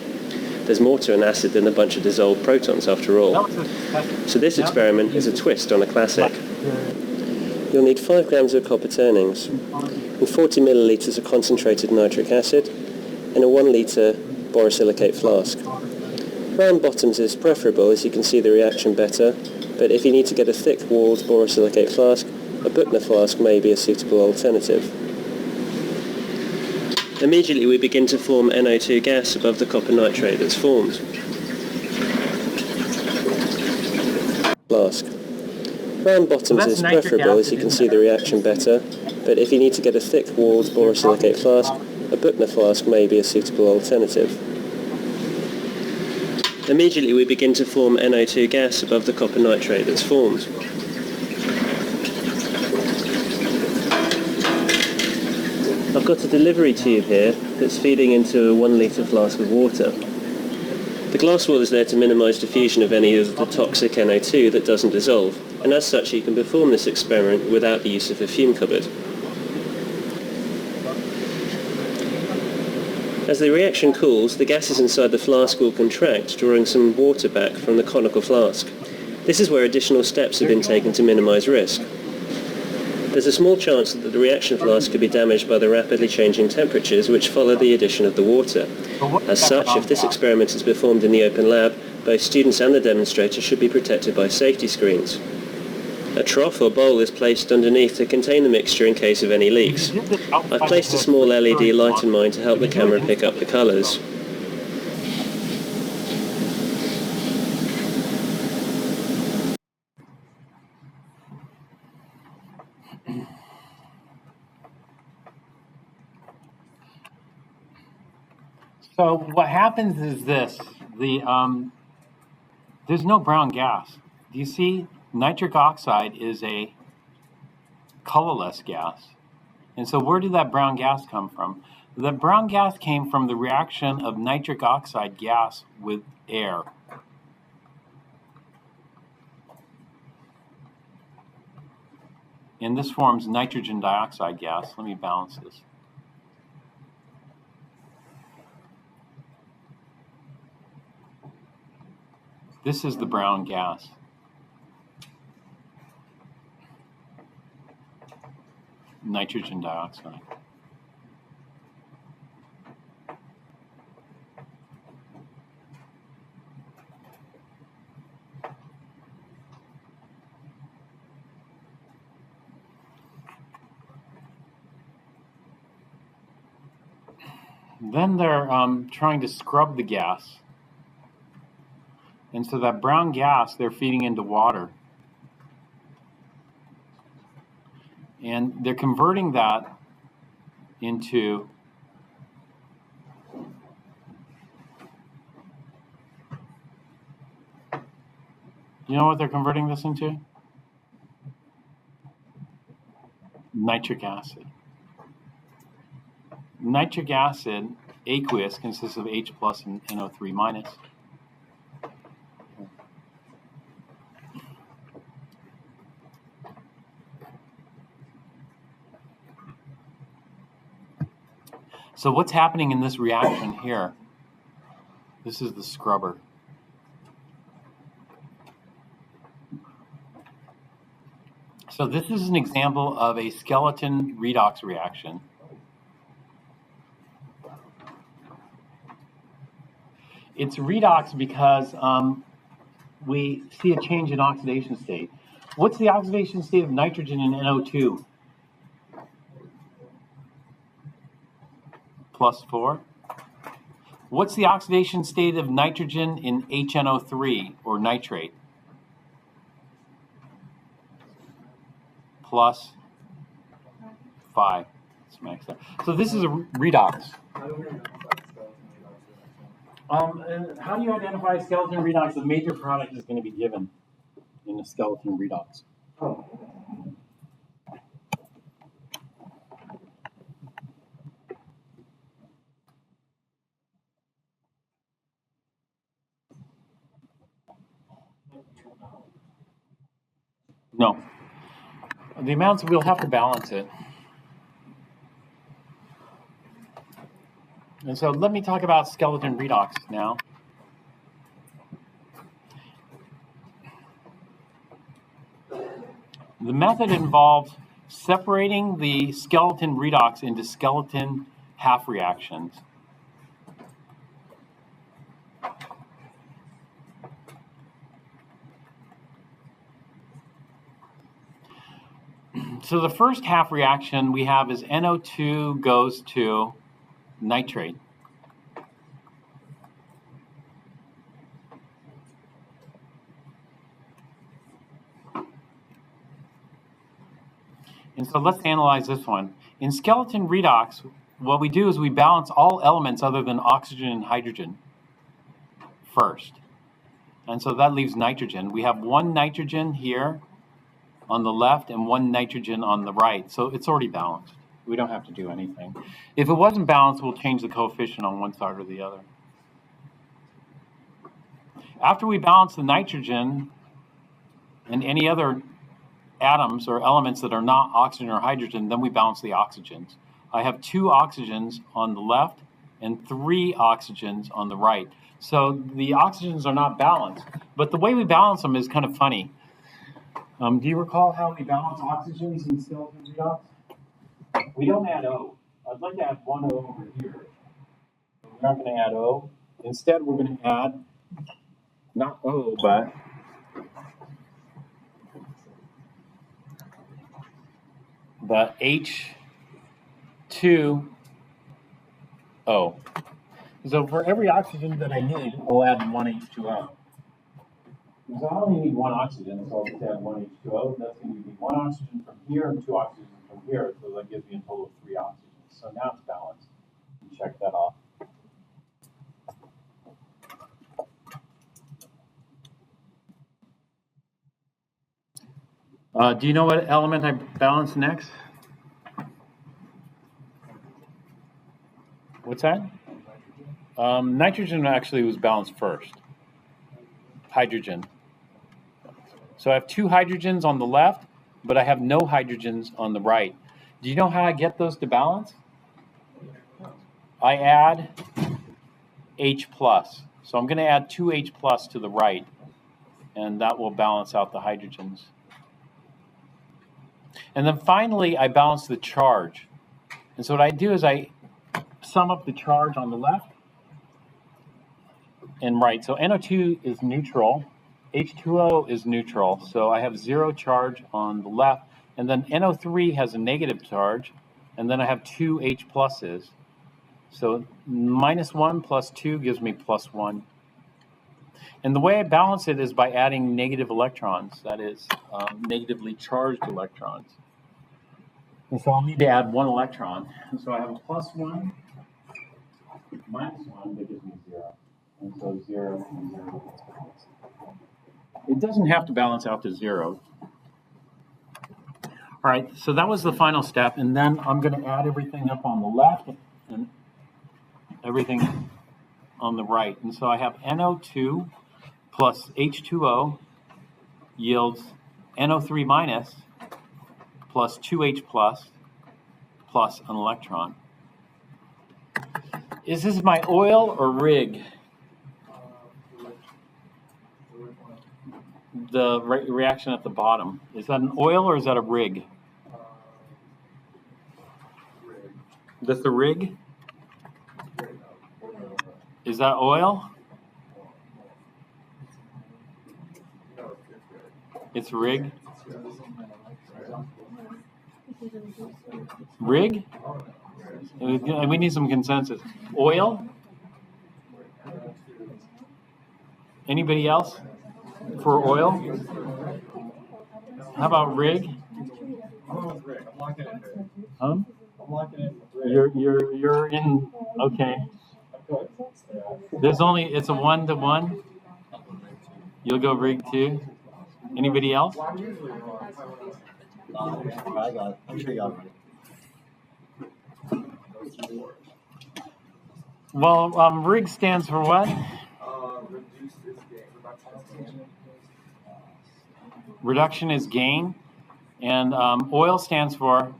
There's more to an acid than a bunch of dissolved protons, after all. So this experiment is a twist on a classic. You'll need 5 grams of copper turnings, and 40 milliliters of concentrated nitric acid, and a 1 litre borosilicate flask. Round bottoms is preferable, as you can see the reaction better, but if you need to get a thick-walled borosilicate flask, a Buchner flask may be a suitable alternative. Immediately we begin to form NO2 gas above the copper nitrate that's formed. Flask. Round bottoms is preferable, as you can see the reaction better, but if you need to get a thick-walled borosilicate flask, a Buchner flask may be a suitable alternative. Immediately we begin to form NO2 gas above the copper nitrate that's formed. I've got a delivery tube here that's feeding into a 1 litre flask of water. The glass wall is there to minimise diffusion of any of the toxic NO2 that doesn't dissolve, and as such you can perform this experiment without the use of a fume cupboard. As the reaction cools, the gases inside the flask will contract, drawing some water back from the conical flask. This is where additional steps have been taken to minimise risk. There's a small chance that the reaction flask could be damaged by the rapidly changing temperatures which follow the addition of the water. As such, if this experiment is performed in the open lab, both students and the demonstrator should be protected by safety screens. A trough or bowl is placed underneath to contain the mixture in case of any leaks. I've placed a small LED light in mine to help the camera pick up the colours. So what happens is this: there's no brown gas. Do you see? Nitric oxide is a colorless gas. And so where did that brown gas come from? The brown gas came from the reaction of nitric oxide gas with air. And this forms nitrogen dioxide gas. Let me balance this. This is the brown gas. Nitrogen dioxide. Then they're trying to scrub the gas. And so that brown gas, they're feeding into water. And they're converting that into you know what they're converting this into? Nitric acid. Nitric acid, aqueous, consists of H plus and NO3 minus. So what's happening in this reaction here? This is the scrubber. So this is an example of a skeleton redox reaction. It's redox because we see a change in oxidation state. What's the oxidation state of nitrogen in NO2? +4. What's the oxidation state of nitrogen in HNO3 or nitrate? +5. Let's max that. So this is a redox. And how do you identify skeleton redox? The major product is going to be given in a skeleton redox. No. The amounts, we'll have to balance it. And so let me talk about skeleton redox now. The method involves separating the skeleton redox into skeleton half reactions. So the first half reaction we have is NO2 goes to nitrate. And so let's analyze this one. In skeleton redox, what we do is we balance all elements other than oxygen and hydrogen first. And so that leaves nitrogen. We have one nitrogen here on the left and one nitrogen on the right. So it's already balanced. We don't have to do anything. If it wasn't balanced, we'll change the coefficient on one side or the other. After we balance the nitrogen and any other atoms or elements that are not oxygen or hydrogen, then we balance the oxygens. I have 2 oxygens on the left and 3 oxygens on the right. So the oxygens are not balanced. But the way we balance them is kind of funny. Do you recall how we balance oxygens in skeleton redox? We don't add O. I'd like to add one O over here. We're not going to add O. Instead, we're going to add not O, but H2O. So for every oxygen that I need, I'll add one H2O. Because I only need one oxygen, so I'll just add one H2O. That's going to give me one oxygen from here and two oxygens from here, so that gives me a total of three oxygens. So now it's balanced. Check that off. Do you know what element I balanced next? What's that? Nitrogen actually was balanced first. Hydrogen. So I have two hydrogens on the left, but I have no hydrogens on the right. Do you know how I get those to balance? I add H+. So I'm going to add two H+ to the right, and that will balance out the hydrogens. And then finally, I balance the charge. And so what I do is I sum up the charge on the left and right. So NO2 is neutral, H2O is neutral, so I have zero charge on the left, and then NO3 has a negative charge, and then I have two H pluses. So -1 plus 2 gives me +1. And the way I balance it is by adding negative electrons, that is, negatively charged electrons. And so I'll need to add one electron. And so I have a +1, -1, that gives me 0. And so 0 and 0. It doesn't have to balance out to 0. All right, so that was the final step. And then I'm going to add everything up on the left and everything on the right. And so I have NO2 plus H2O yields NO3 minus plus 2H plus an electron. Is this my oil or rig? The reaction at the bottom. Is that an oil or is that a rig? That's the rig? Is that oil? It's rig? Rig? We need some consensus. Oil? Anybody else for oil? How about rig? Huh? You're in, okay. There's only, it's a 1-to-1. You'll go rig too. Anybody else? I got it. I'm sure you got it. Well, rig stands for what? Reduction is gain. And oil stands for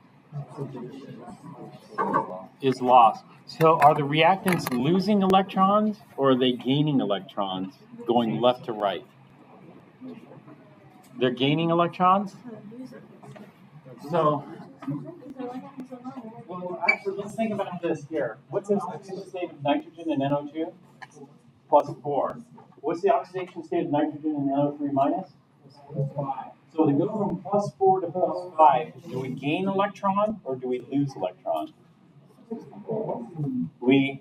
is loss. So are the reactants losing electrons or are they gaining electrons going left to right? They're gaining electrons? So, well, actually, let's think about this here. What's the oxidation state of nitrogen in NO2? +4. What's the oxidation state of nitrogen in NO3 minus? +5. So to go from +4 to +5, do we gain electron or do we lose electron? We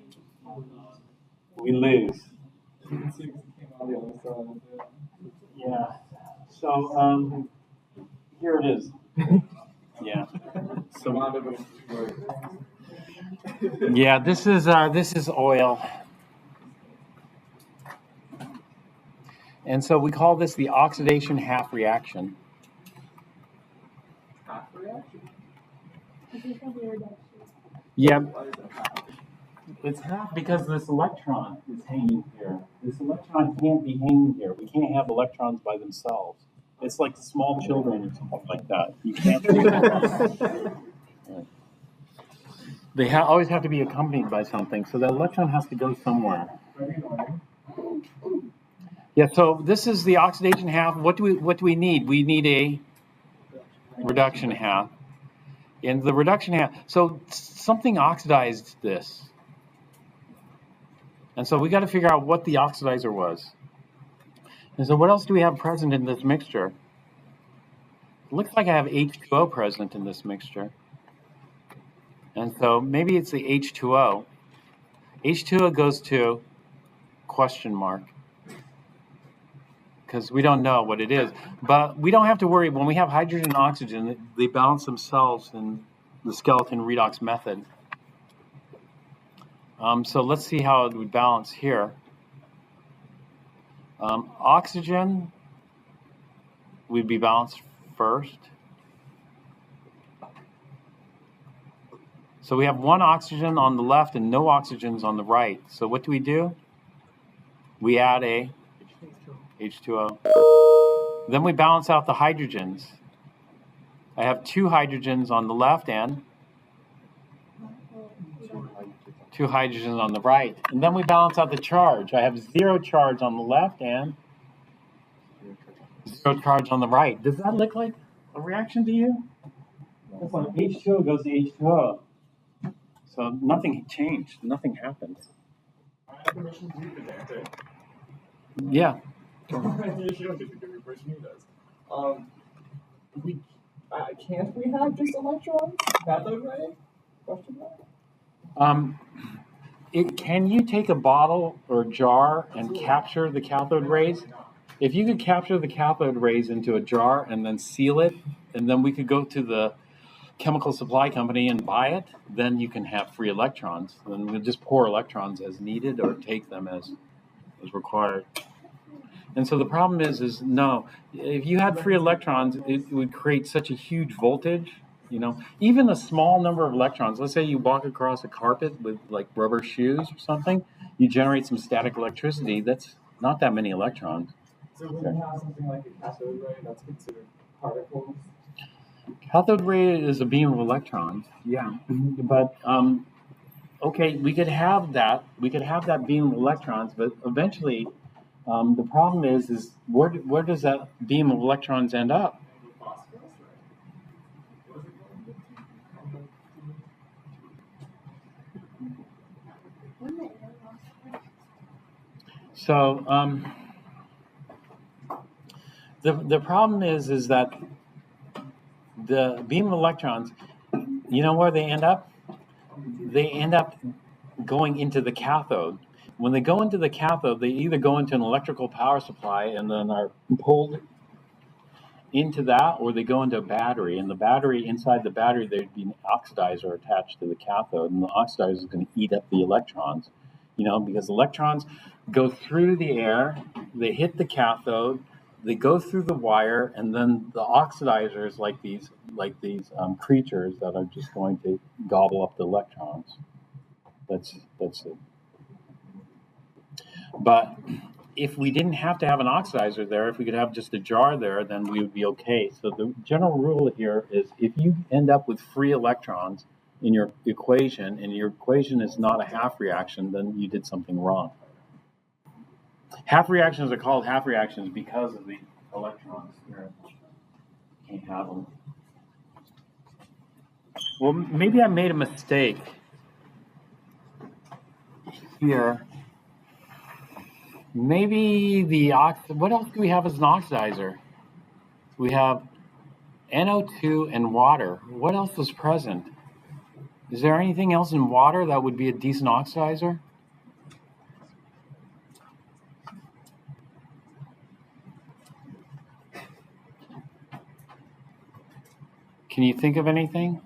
lose. Yeah. So here it is. Yeah. So yeah, this is oil. And so we call this the oxidation half reaction. Half reaction? Yeah. It's half because this electron is hanging here. This electron can't be hanging here. We can't have electrons by themselves. It's like small children or something like that. You can't do that. They always have to be accompanied by something. So that electron has to go somewhere. Yeah, so this is the oxidation half. What do we need? We need a reduction half. And the reduction half, so something oxidized this. And so we got to figure out what the oxidizer was. And so what else do we have present in this mixture? It looks like I have H2O present in this mixture. And so maybe it's the H2O. H2O goes to question mark, because we don't know what it is. But we don't have to worry. When we have hydrogen and oxygen, they balance themselves in the skeleton redox method. So let's see how it would balance here. Oxygen would be balanced first. So we have one oxygen on the left and no oxygens on the right. So what do? We add a H2O. Then we balance out the hydrogens. I have 2 hydrogens on the left and 2 hydrogens on the right. And then we balance out the charge. I have 0 charge on the left and 0 charge on the right. Does that look like a reaction to you? It's like H2O goes to H2O. So nothing changed. Nothing happened. I have permission to use the answer. Yeah. You don't get to give me permission, he does. We can't we have just electrons? Cathode ray? Question mark? Can you take a bottle or jar and capture the cathode rays? If you could capture the cathode rays into a jar and then seal it, and then we could go to the chemical supply company and buy it, then you can have free electrons. Then we'll just pour electrons as needed or take them as required. And so the problem is no, if you had free electrons, it would create such a huge voltage. Even a small number of electrons, let's say you walk across a carpet with like rubber shoes or something, you generate some static electricity. That's not that many electrons. So when you have something like a cathode ray, that's considered particles? Cathode ray is a beam of electrons, yeah. But, okay, we could have that beam of electrons, but eventually the problem is where does that beam of electrons end up? So the problem is that the beam of electrons, you know where they end up? They end up going into the cathode. When they go into the cathode, they either go into an electrical power supply and then are pulled into that, or they go into a battery. And the battery, inside the battery, there'd be an oxidizer attached to the cathode, and the oxidizer is going to eat up the electrons. Because electrons go through the air, they hit the cathode, they go through the wire, and then the oxidizers, like these creatures that are just going to gobble up the electrons. That's it. But if we didn't have to have an oxidizer there, if we could have just a jar there, then we would be okay. So the general rule here is if you end up with free electrons in your equation, and your equation is not a half reaction, then you did something wrong. Half reactions are called half reactions because of the electrons here. Can't have them. Well, maybe I made a mistake here. Maybe what else do we have as an oxidizer? We have NO2 and water. What else was present? Is there anything else in water that would be a decent oxidizer? Can you think of anything?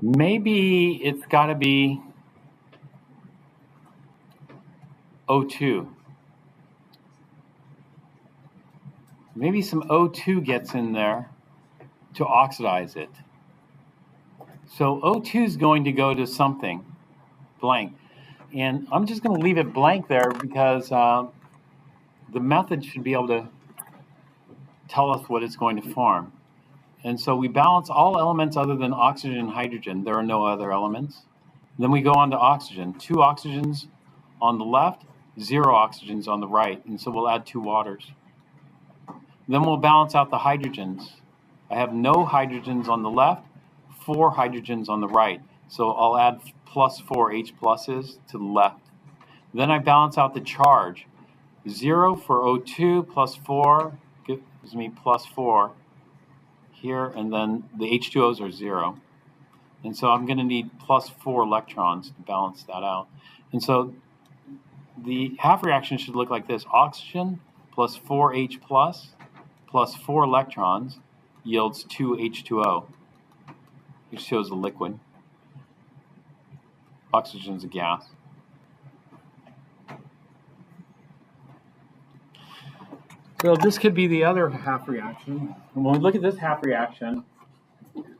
Maybe it's got to be O2. Maybe some O2 gets in there to oxidize it. So O2 is going to go to something blank. And I'm just going to leave it blank there because the method should be able to tell us what it's going to form. And so we balance all elements other than oxygen and hydrogen. There are no other elements. Then we go on to oxygen. 2 oxygens on the left, 0 oxygens on the right. And so we'll add 2 waters. Then we'll balance out the hydrogens. I have no hydrogens on the left, 4 hydrogens on the right. So I'll add plus 4 H pluses to the left. Then I balance out the charge. 0 for O2 plus 4 gives me plus 4 here, and then the H2Os are 0. And so I'm going to need plus 4 electrons to balance that out. And so the half reaction should look like this. Oxygen plus 4H plus 4 electrons yields 2 H2O. H2O is a liquid. Oxygen is a gas. So this could be the other half reaction. And when we look at this half reaction,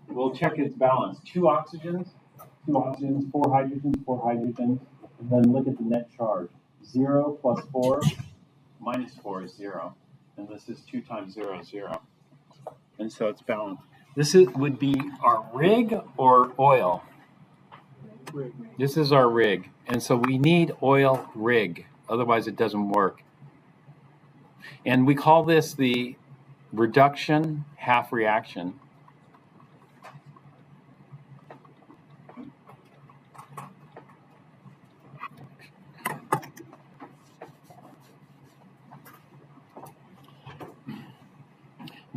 we'll check its balance. 2 oxygens, 4 hydrogens, 4 hydrogens, and then look at the net charge. 0 plus 4 minus 4 is 0. And this is 2 times 0 is 0. And so it's balanced. This would be our rig or oil. This is our rig. And so we need oil rig. Otherwise it doesn't work. And we call this the reduction half reaction.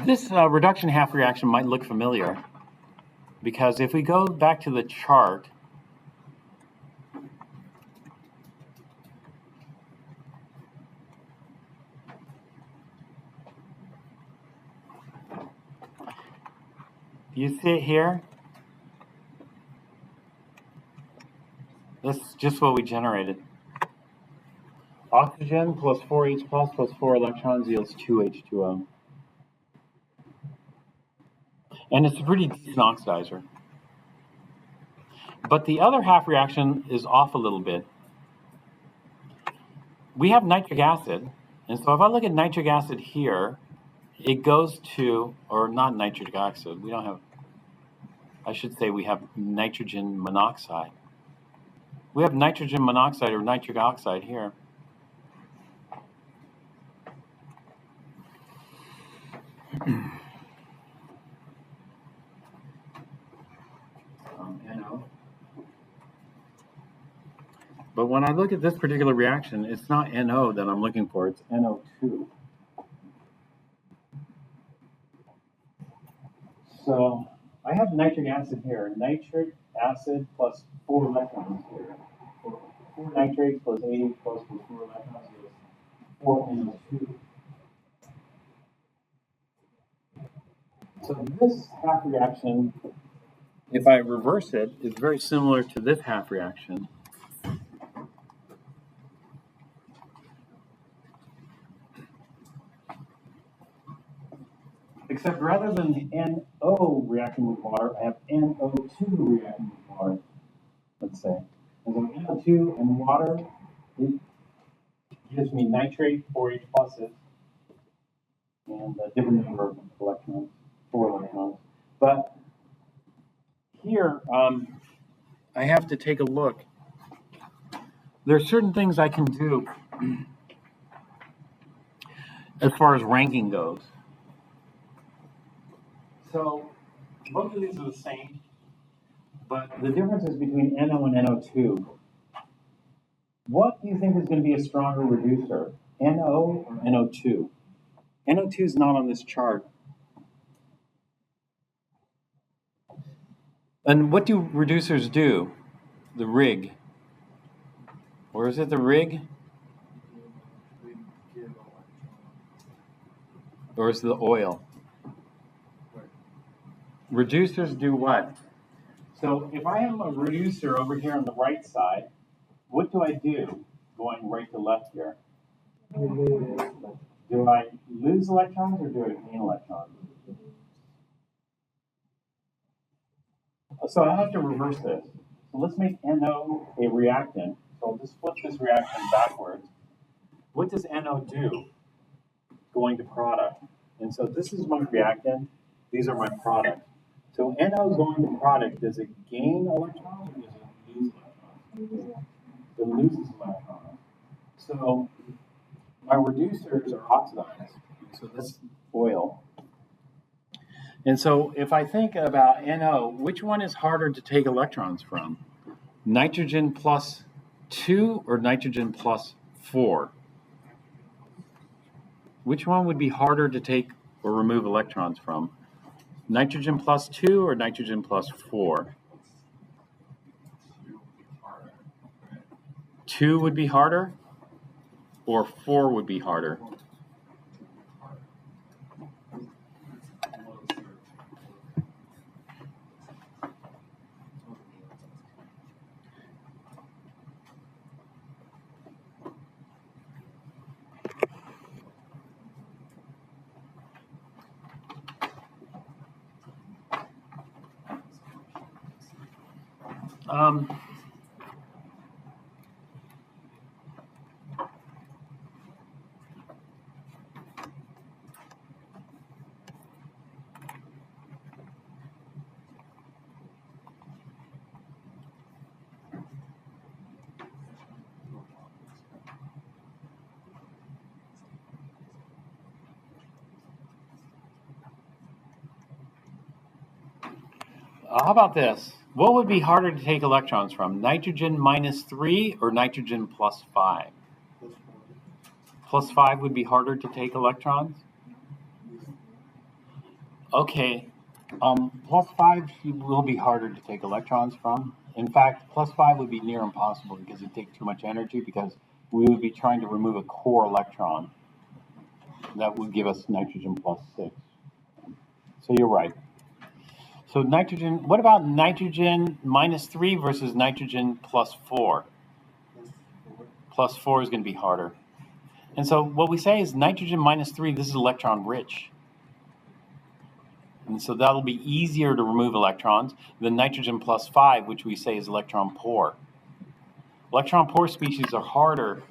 This reduction half reaction might look familiar because if we go back to the chart, you see it here? This is just what we generated. Oxygen plus 4H plus 4 electrons yields 2 H2O. And it's a pretty decent oxidizer. But the other half reaction is off a little bit. We have nitric acid, and so if I look at nitric acid here, it goes to, or not nitric acid, we don't have, I should say we have nitrogen monoxide. We have nitrogen monoxide or nitric oxide here. NO. But when I look at this particular reaction, it's not NO that I'm looking for, it's NO2. So I have nitric acid here. Nitric acid plus 4 electrons here. 4 nitrates plus 8 plus 4 electrons is 4 NO2. So this half reaction, if I reverse it, is very similar to this half reaction. Except rather than NO reacting with water, I have NO2 reacting with water, let's say. And so NO2 and water, it gives me nitrate, 4H pluses, and a different number of electrons, 4 electrons. But here, I have to take a look. There are certain things I can do as far as ranking goes. So both of these are the same, but the difference is between NO and NO2. What do you think is going to be a stronger reducer, NO or NO2? NO2 is not on this chart. And what do reducers do? The rig. Or is it the rig? Or is it the oil? Reducers do what? So if I have a reducer over here on the right side, what do I do going right to left here? Do I lose electrons or do I gain electrons? So I have to reverse this. So let's make NO a reactant. So I'll just flip this reaction backwards. What does NO do? Going to product. And so this is my reactant. These are my products. So NO going to product, does it gain electrons or does it lose electrons? It loses electrons. So my reducers are oxidized. So this is oil. And so if I think about NO, which one is harder to take electrons from? Nitrogen plus 2 or nitrogen plus 4? Which one would be harder to take or remove electrons from? Nitrogen plus 2 or nitrogen plus 4? 2 would be harder or 4 would be harder? Um, how about this? What would be harder to take electrons from? Nitrogen minus 3 or nitrogen plus 5? Plus 5 would be harder to take electrons? Okay, plus 5 will be harder to take electrons from. In fact, plus 5 would be near impossible because it takes too much energy because we would be trying to remove a core electron. That would give us nitrogen plus 6. So you're right. So nitrogen, what about nitrogen minus 3 versus nitrogen plus 4? Plus 4 is going to be harder. And so what we say is nitrogen minus 3, this is electron rich. And so that'll be easier to remove electrons than nitrogen plus 5, which we say is electron poor. Electron poor species are harder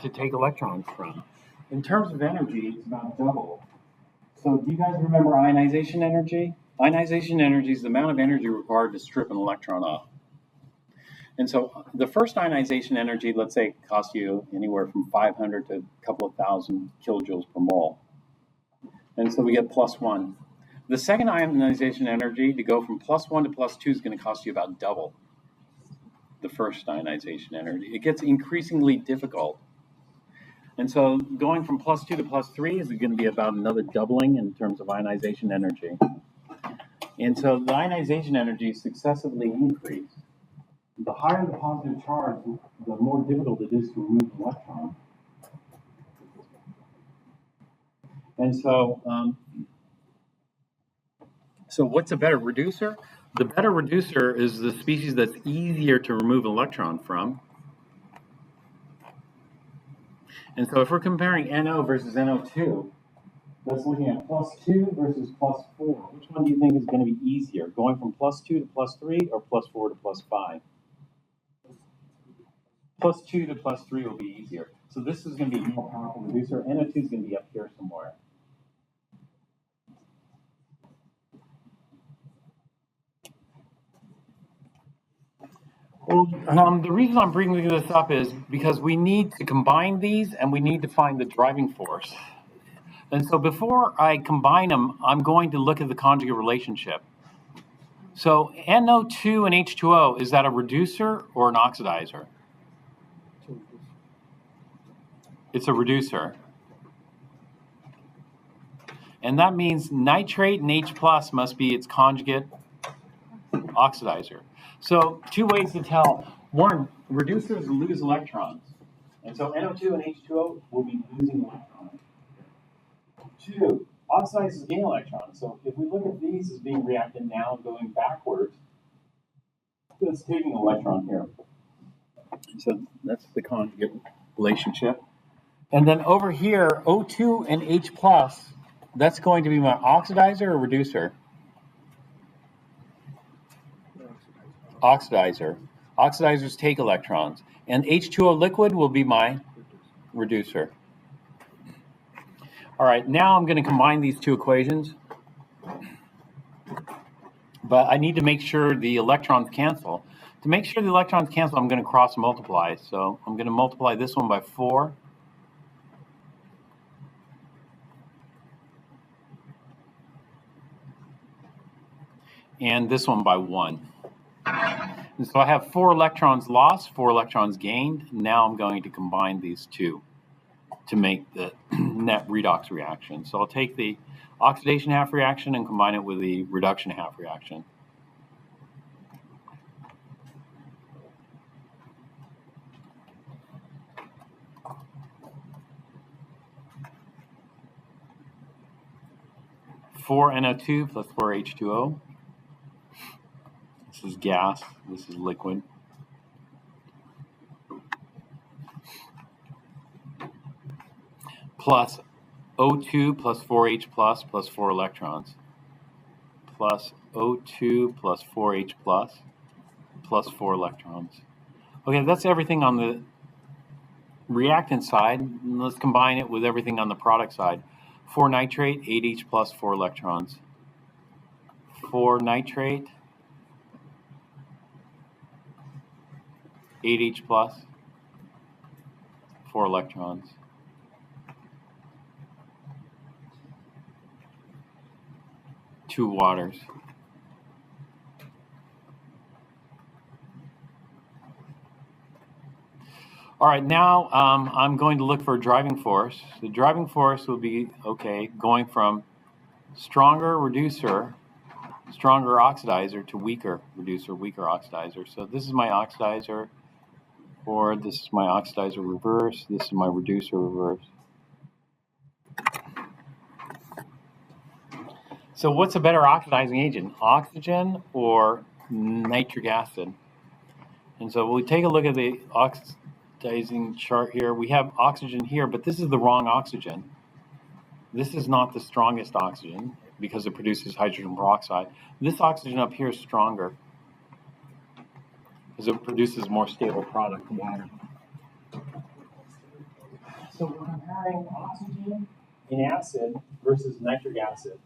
to take electrons from. In terms of energy, it's about double. So do you guys remember ionization energy? Ionization energy is the amount of energy required to strip an electron off. And so the first ionization energy, let's say, costs you anywhere from 500 to a couple of thousand kilojoules per mole. And so we get plus 1. The second ionization energy, to go from plus 1 to plus 2, is going to cost you about double the first ionization energy. It gets increasingly difficult. And so going from plus 2 to plus 3 is going to be about another doubling in terms of ionization energy. And so the ionization energy successively increase. The higher the positive charge, the more difficult it is to remove an electron. And so what's a better reducer? The better reducer is the species that's easier to remove an electron from. And so if we're comparing NO versus NO2, that's looking at plus 2 versus plus 4. Which one do you think is going to be easier? Going from plus 2 to plus 3 or plus 4 to plus 5? Plus 2 to plus 3 will be easier. So this is going to be a more powerful reducer. NO2 is going to be up here somewhere. Well, the reason I'm bringing this up is because we need to combine these and we need to find the driving force. And so before I combine them, I'm going to look at the conjugate relationship. So NO2 and H2O, is that a reducer or an oxidizer? It's a reducer. And that means nitrate and H plus must be its conjugate oxidizer. So two ways to tell. One, reducers lose electrons. And so NO2 and H2O will be losing electrons. Two, oxidizers gain electrons. So if we look at these as being reactant now going backwards, it's taking an electron here. So that's the conjugate relationship. And then over here, O2 and H plus, that's going to be my oxidizer or reducer? Oxidizer. Oxidizers take electrons. And H2O liquid will be my reducer. All right, now I'm going to combine these two equations. But I need to make sure the electrons cancel. To make sure the electrons cancel, I'm going to cross multiply. So I'm going to multiply this one by 4. And this one by 1. And so I have 4 electrons lost, 4 electrons gained. Now I'm going to combine these two to make the net redox reaction. So I'll take the oxidation half reaction and combine it with the reduction half reaction. Four NO2 plus 4 H2O. This is gas, this is liquid. Plus O2 plus 4H plus 4 electrons. Plus O2 plus 4H plus 4 electrons. Okay, that's everything on the reactant side. Let's combine it with everything on the product side. 4 nitrate, 8H plus 4 electrons. 4 nitrate, 8H plus 4 electrons. 2 waters. All right, now I'm going to look for a driving force. The driving force will be, okay, going from stronger reducer, stronger oxidizer to weaker reducer, weaker oxidizer. So this is my oxidizer, or this is my oxidizer reverse, this is my reducer reverse. So what's a better oxidizing agent, oxygen or nitric acid? And so we take a look at the oxidizing chart here. We have oxygen here, but this is the wrong oxygen. This is not the strongest oxygen because it produces hydrogen peroxide. This oxygen up here is stronger because it produces more stable product, water. So we're comparing oxygen in acid versus nitric acid.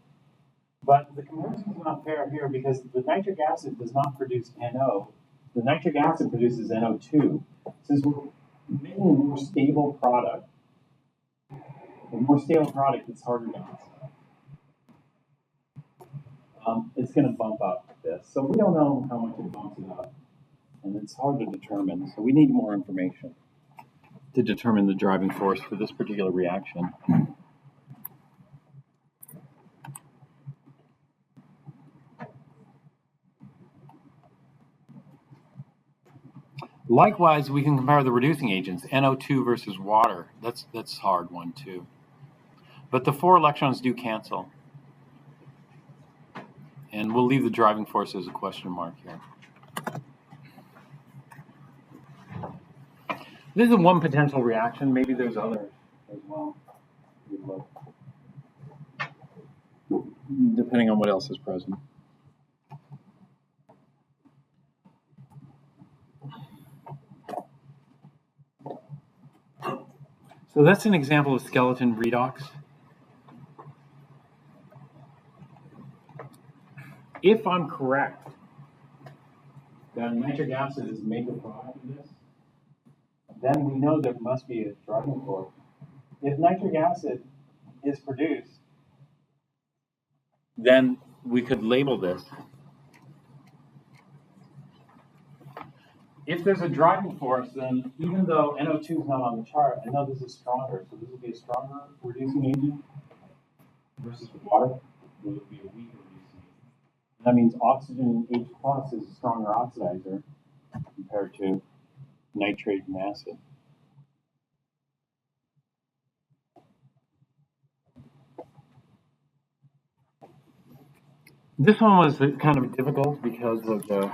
But the comparison is not fair here because the nitric acid does not produce NO. The nitric acid produces NO2. Since we're making a more stable product, it's harder to oxidize. It's going to bump up this. So we don't know how much it bumps it up. And it's hard to determine. So we need more information to determine the driving force for this particular reaction. Likewise, we can compare the reducing agents, NO2 versus water. That's a hard one too. But the 4 electrons do cancel. And we'll leave the driving force as a question mark here. This is one potential reaction. Maybe there's others as well. Depending on what else is present. So that's an example of skeleton redox. If I'm correct, that nitric acid is a major product of this, then we know there must be a driving force. If nitric acid is produced, then we could label this. If there's a driving force, then even though NO2 is not on the chart, I know this is stronger. So this would be a stronger reducing agent versus water. This would be a weaker reducing agent. That means oxygen H plus is a stronger oxidizer compared to nitrate and acid. This one was kind of difficult because of the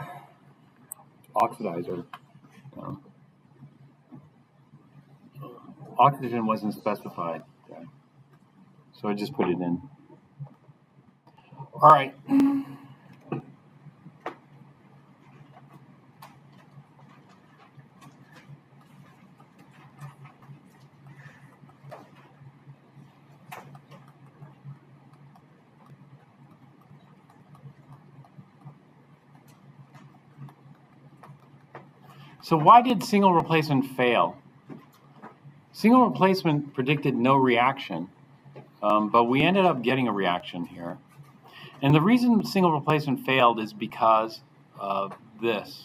oxidizer. Oxygen wasn't specified, okay. So I just put it in. All right. So why did single replacement fail? Single replacement predicted no reaction, but we ended up getting a reaction here. And the reason single replacement failed is because of this.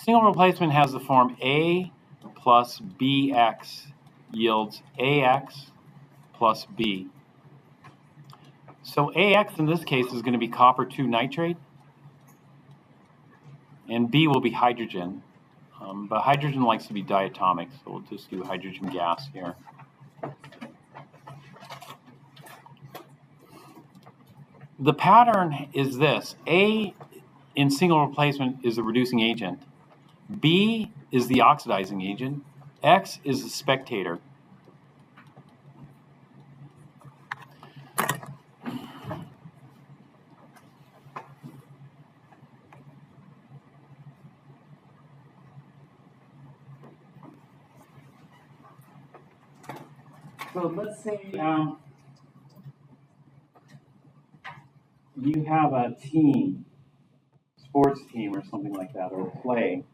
Single replacement has the form A plus BX yields AX plus B. So AX in this case is going to be copper 2 nitrate, and B will be hydrogen. But hydrogen likes to be diatomic, so we'll just do hydrogen gas here. The pattern is this. A in single replacement is the reducing agent. B is the oxidizing agent. X is the spectator. So let's say you have a team, sports team or something like that, or a play,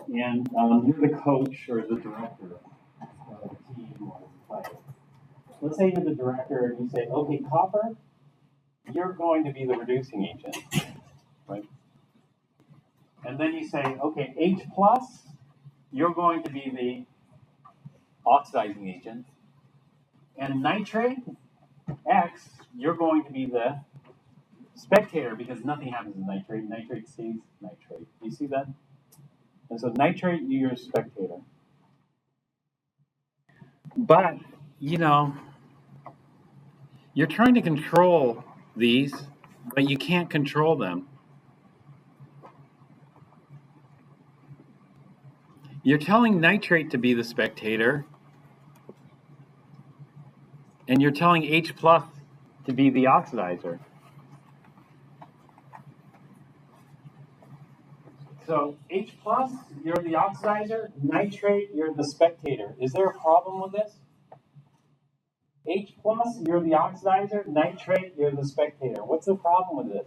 and you're the coach or the director of the team or the play. Let's say you're the director and you say, okay, copper, you're going to be the reducing agent, right? And then you say, okay, H plus, you're going to be the oxidizing agent. And nitrate, X, you're going to be the spectator because nothing happens in nitrate. Nitrate stays nitrate. Do you see that? And so nitrate, you're a spectator. But, you know, you're trying to control these, but you can't control them. You're telling nitrate to be the spectator, and you're telling H plus to be the oxidizer. So H plus, you're the oxidizer. Nitrate, you're the spectator. Is there a problem with this? H plus, you're the oxidizer. Nitrate, you're the spectator. What's the problem with this?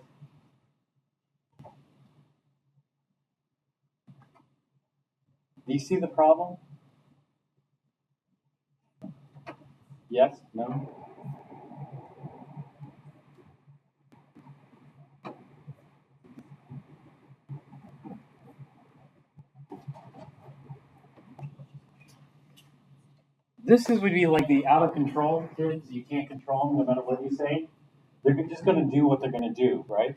Do you see the problem? Yes? No? Would be like the out of control kids. You can't control them no matter what you say. They're just going to do what they're going to do, right?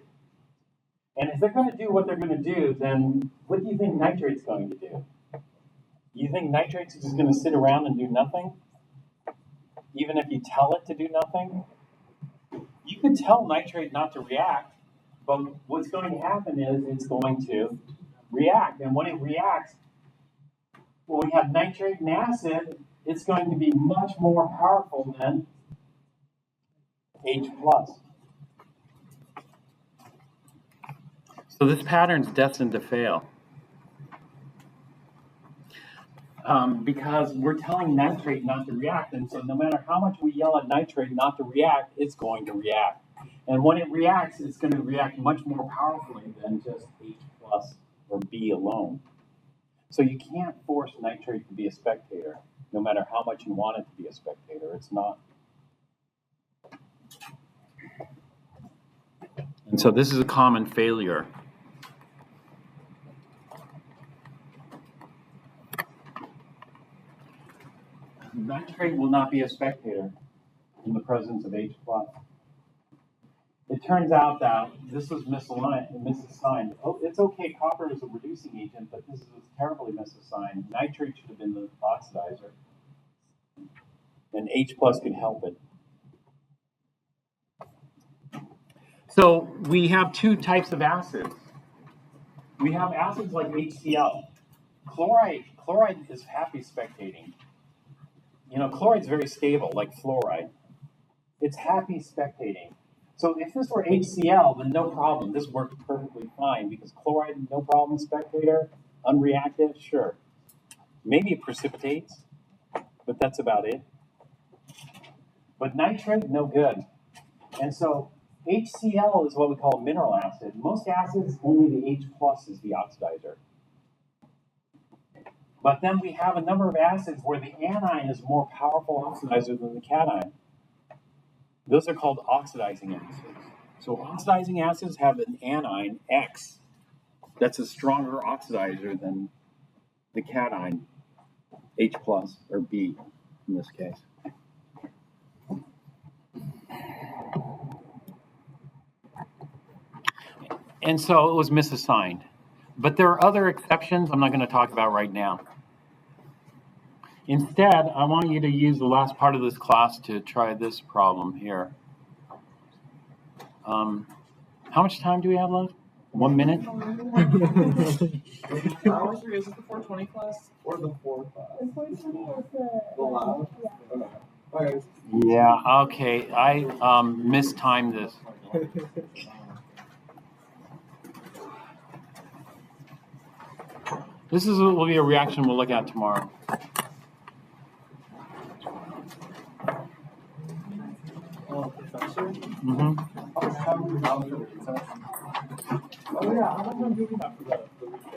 And if they're going to do what they're going to do, then what do you think nitrate's going to do? You think nitrate's just going to sit around and do nothing? Even if you tell it to do nothing? You could tell nitrate not to react, but what's going to happen is it's going to react. And when it reacts, when we have nitrate and acid, it's going to be much more powerful than H plus. So this pattern's destined to fail. Because we're telling nitrate not to react, and so no matter how much we yell at nitrate not to react, it's going to react. And when it reacts, it's going to react much more powerfully than just H plus or B alone. So you can't force nitrate to be a spectator, no matter how much you want it to be a spectator. It's not. And so this is a common failure. Nitrate will not be a spectator in the presence of H plus. It turns out that this was misassigned. Oh, it's okay, copper is a reducing agent, but this is terribly misassigned. Nitrate should have been the oxidizer, and H plus could help it. So we have two types of acids. We have acids like HCl. Chloride is happy spectating. You know, chloride's very stable, like fluoride. It's happy spectating. So if this were HCl, then no problem. This works perfectly fine because chloride, no problem, spectator, unreactive, sure. Maybe it precipitates, but that's about it. But nitrate, no good. And so HCl is what we call mineral acid. Most acids, only the H plus is the oxidizer. But then we have a number of acids where the anion is more powerful oxidizer than the cation. Those are called oxidizing acids. So oxidizing acids have an anion, X, that's a stronger oxidizer than the cation, H plus, or B in this case. And so it was misassigned. But there are other exceptions I'm not going to talk about right now. Instead, I want you to use the last part of this class to try this problem here. How much time do we have left? 1 minute? How much is it, the 420 class or the 4 class? The 420 is The lab? yeah. Okay. Yeah, okay. I mistimed this. This will be a reaction we'll look at tomorrow. Professor? Mm-hmm. Oh yeah, I'm not gonna do that for the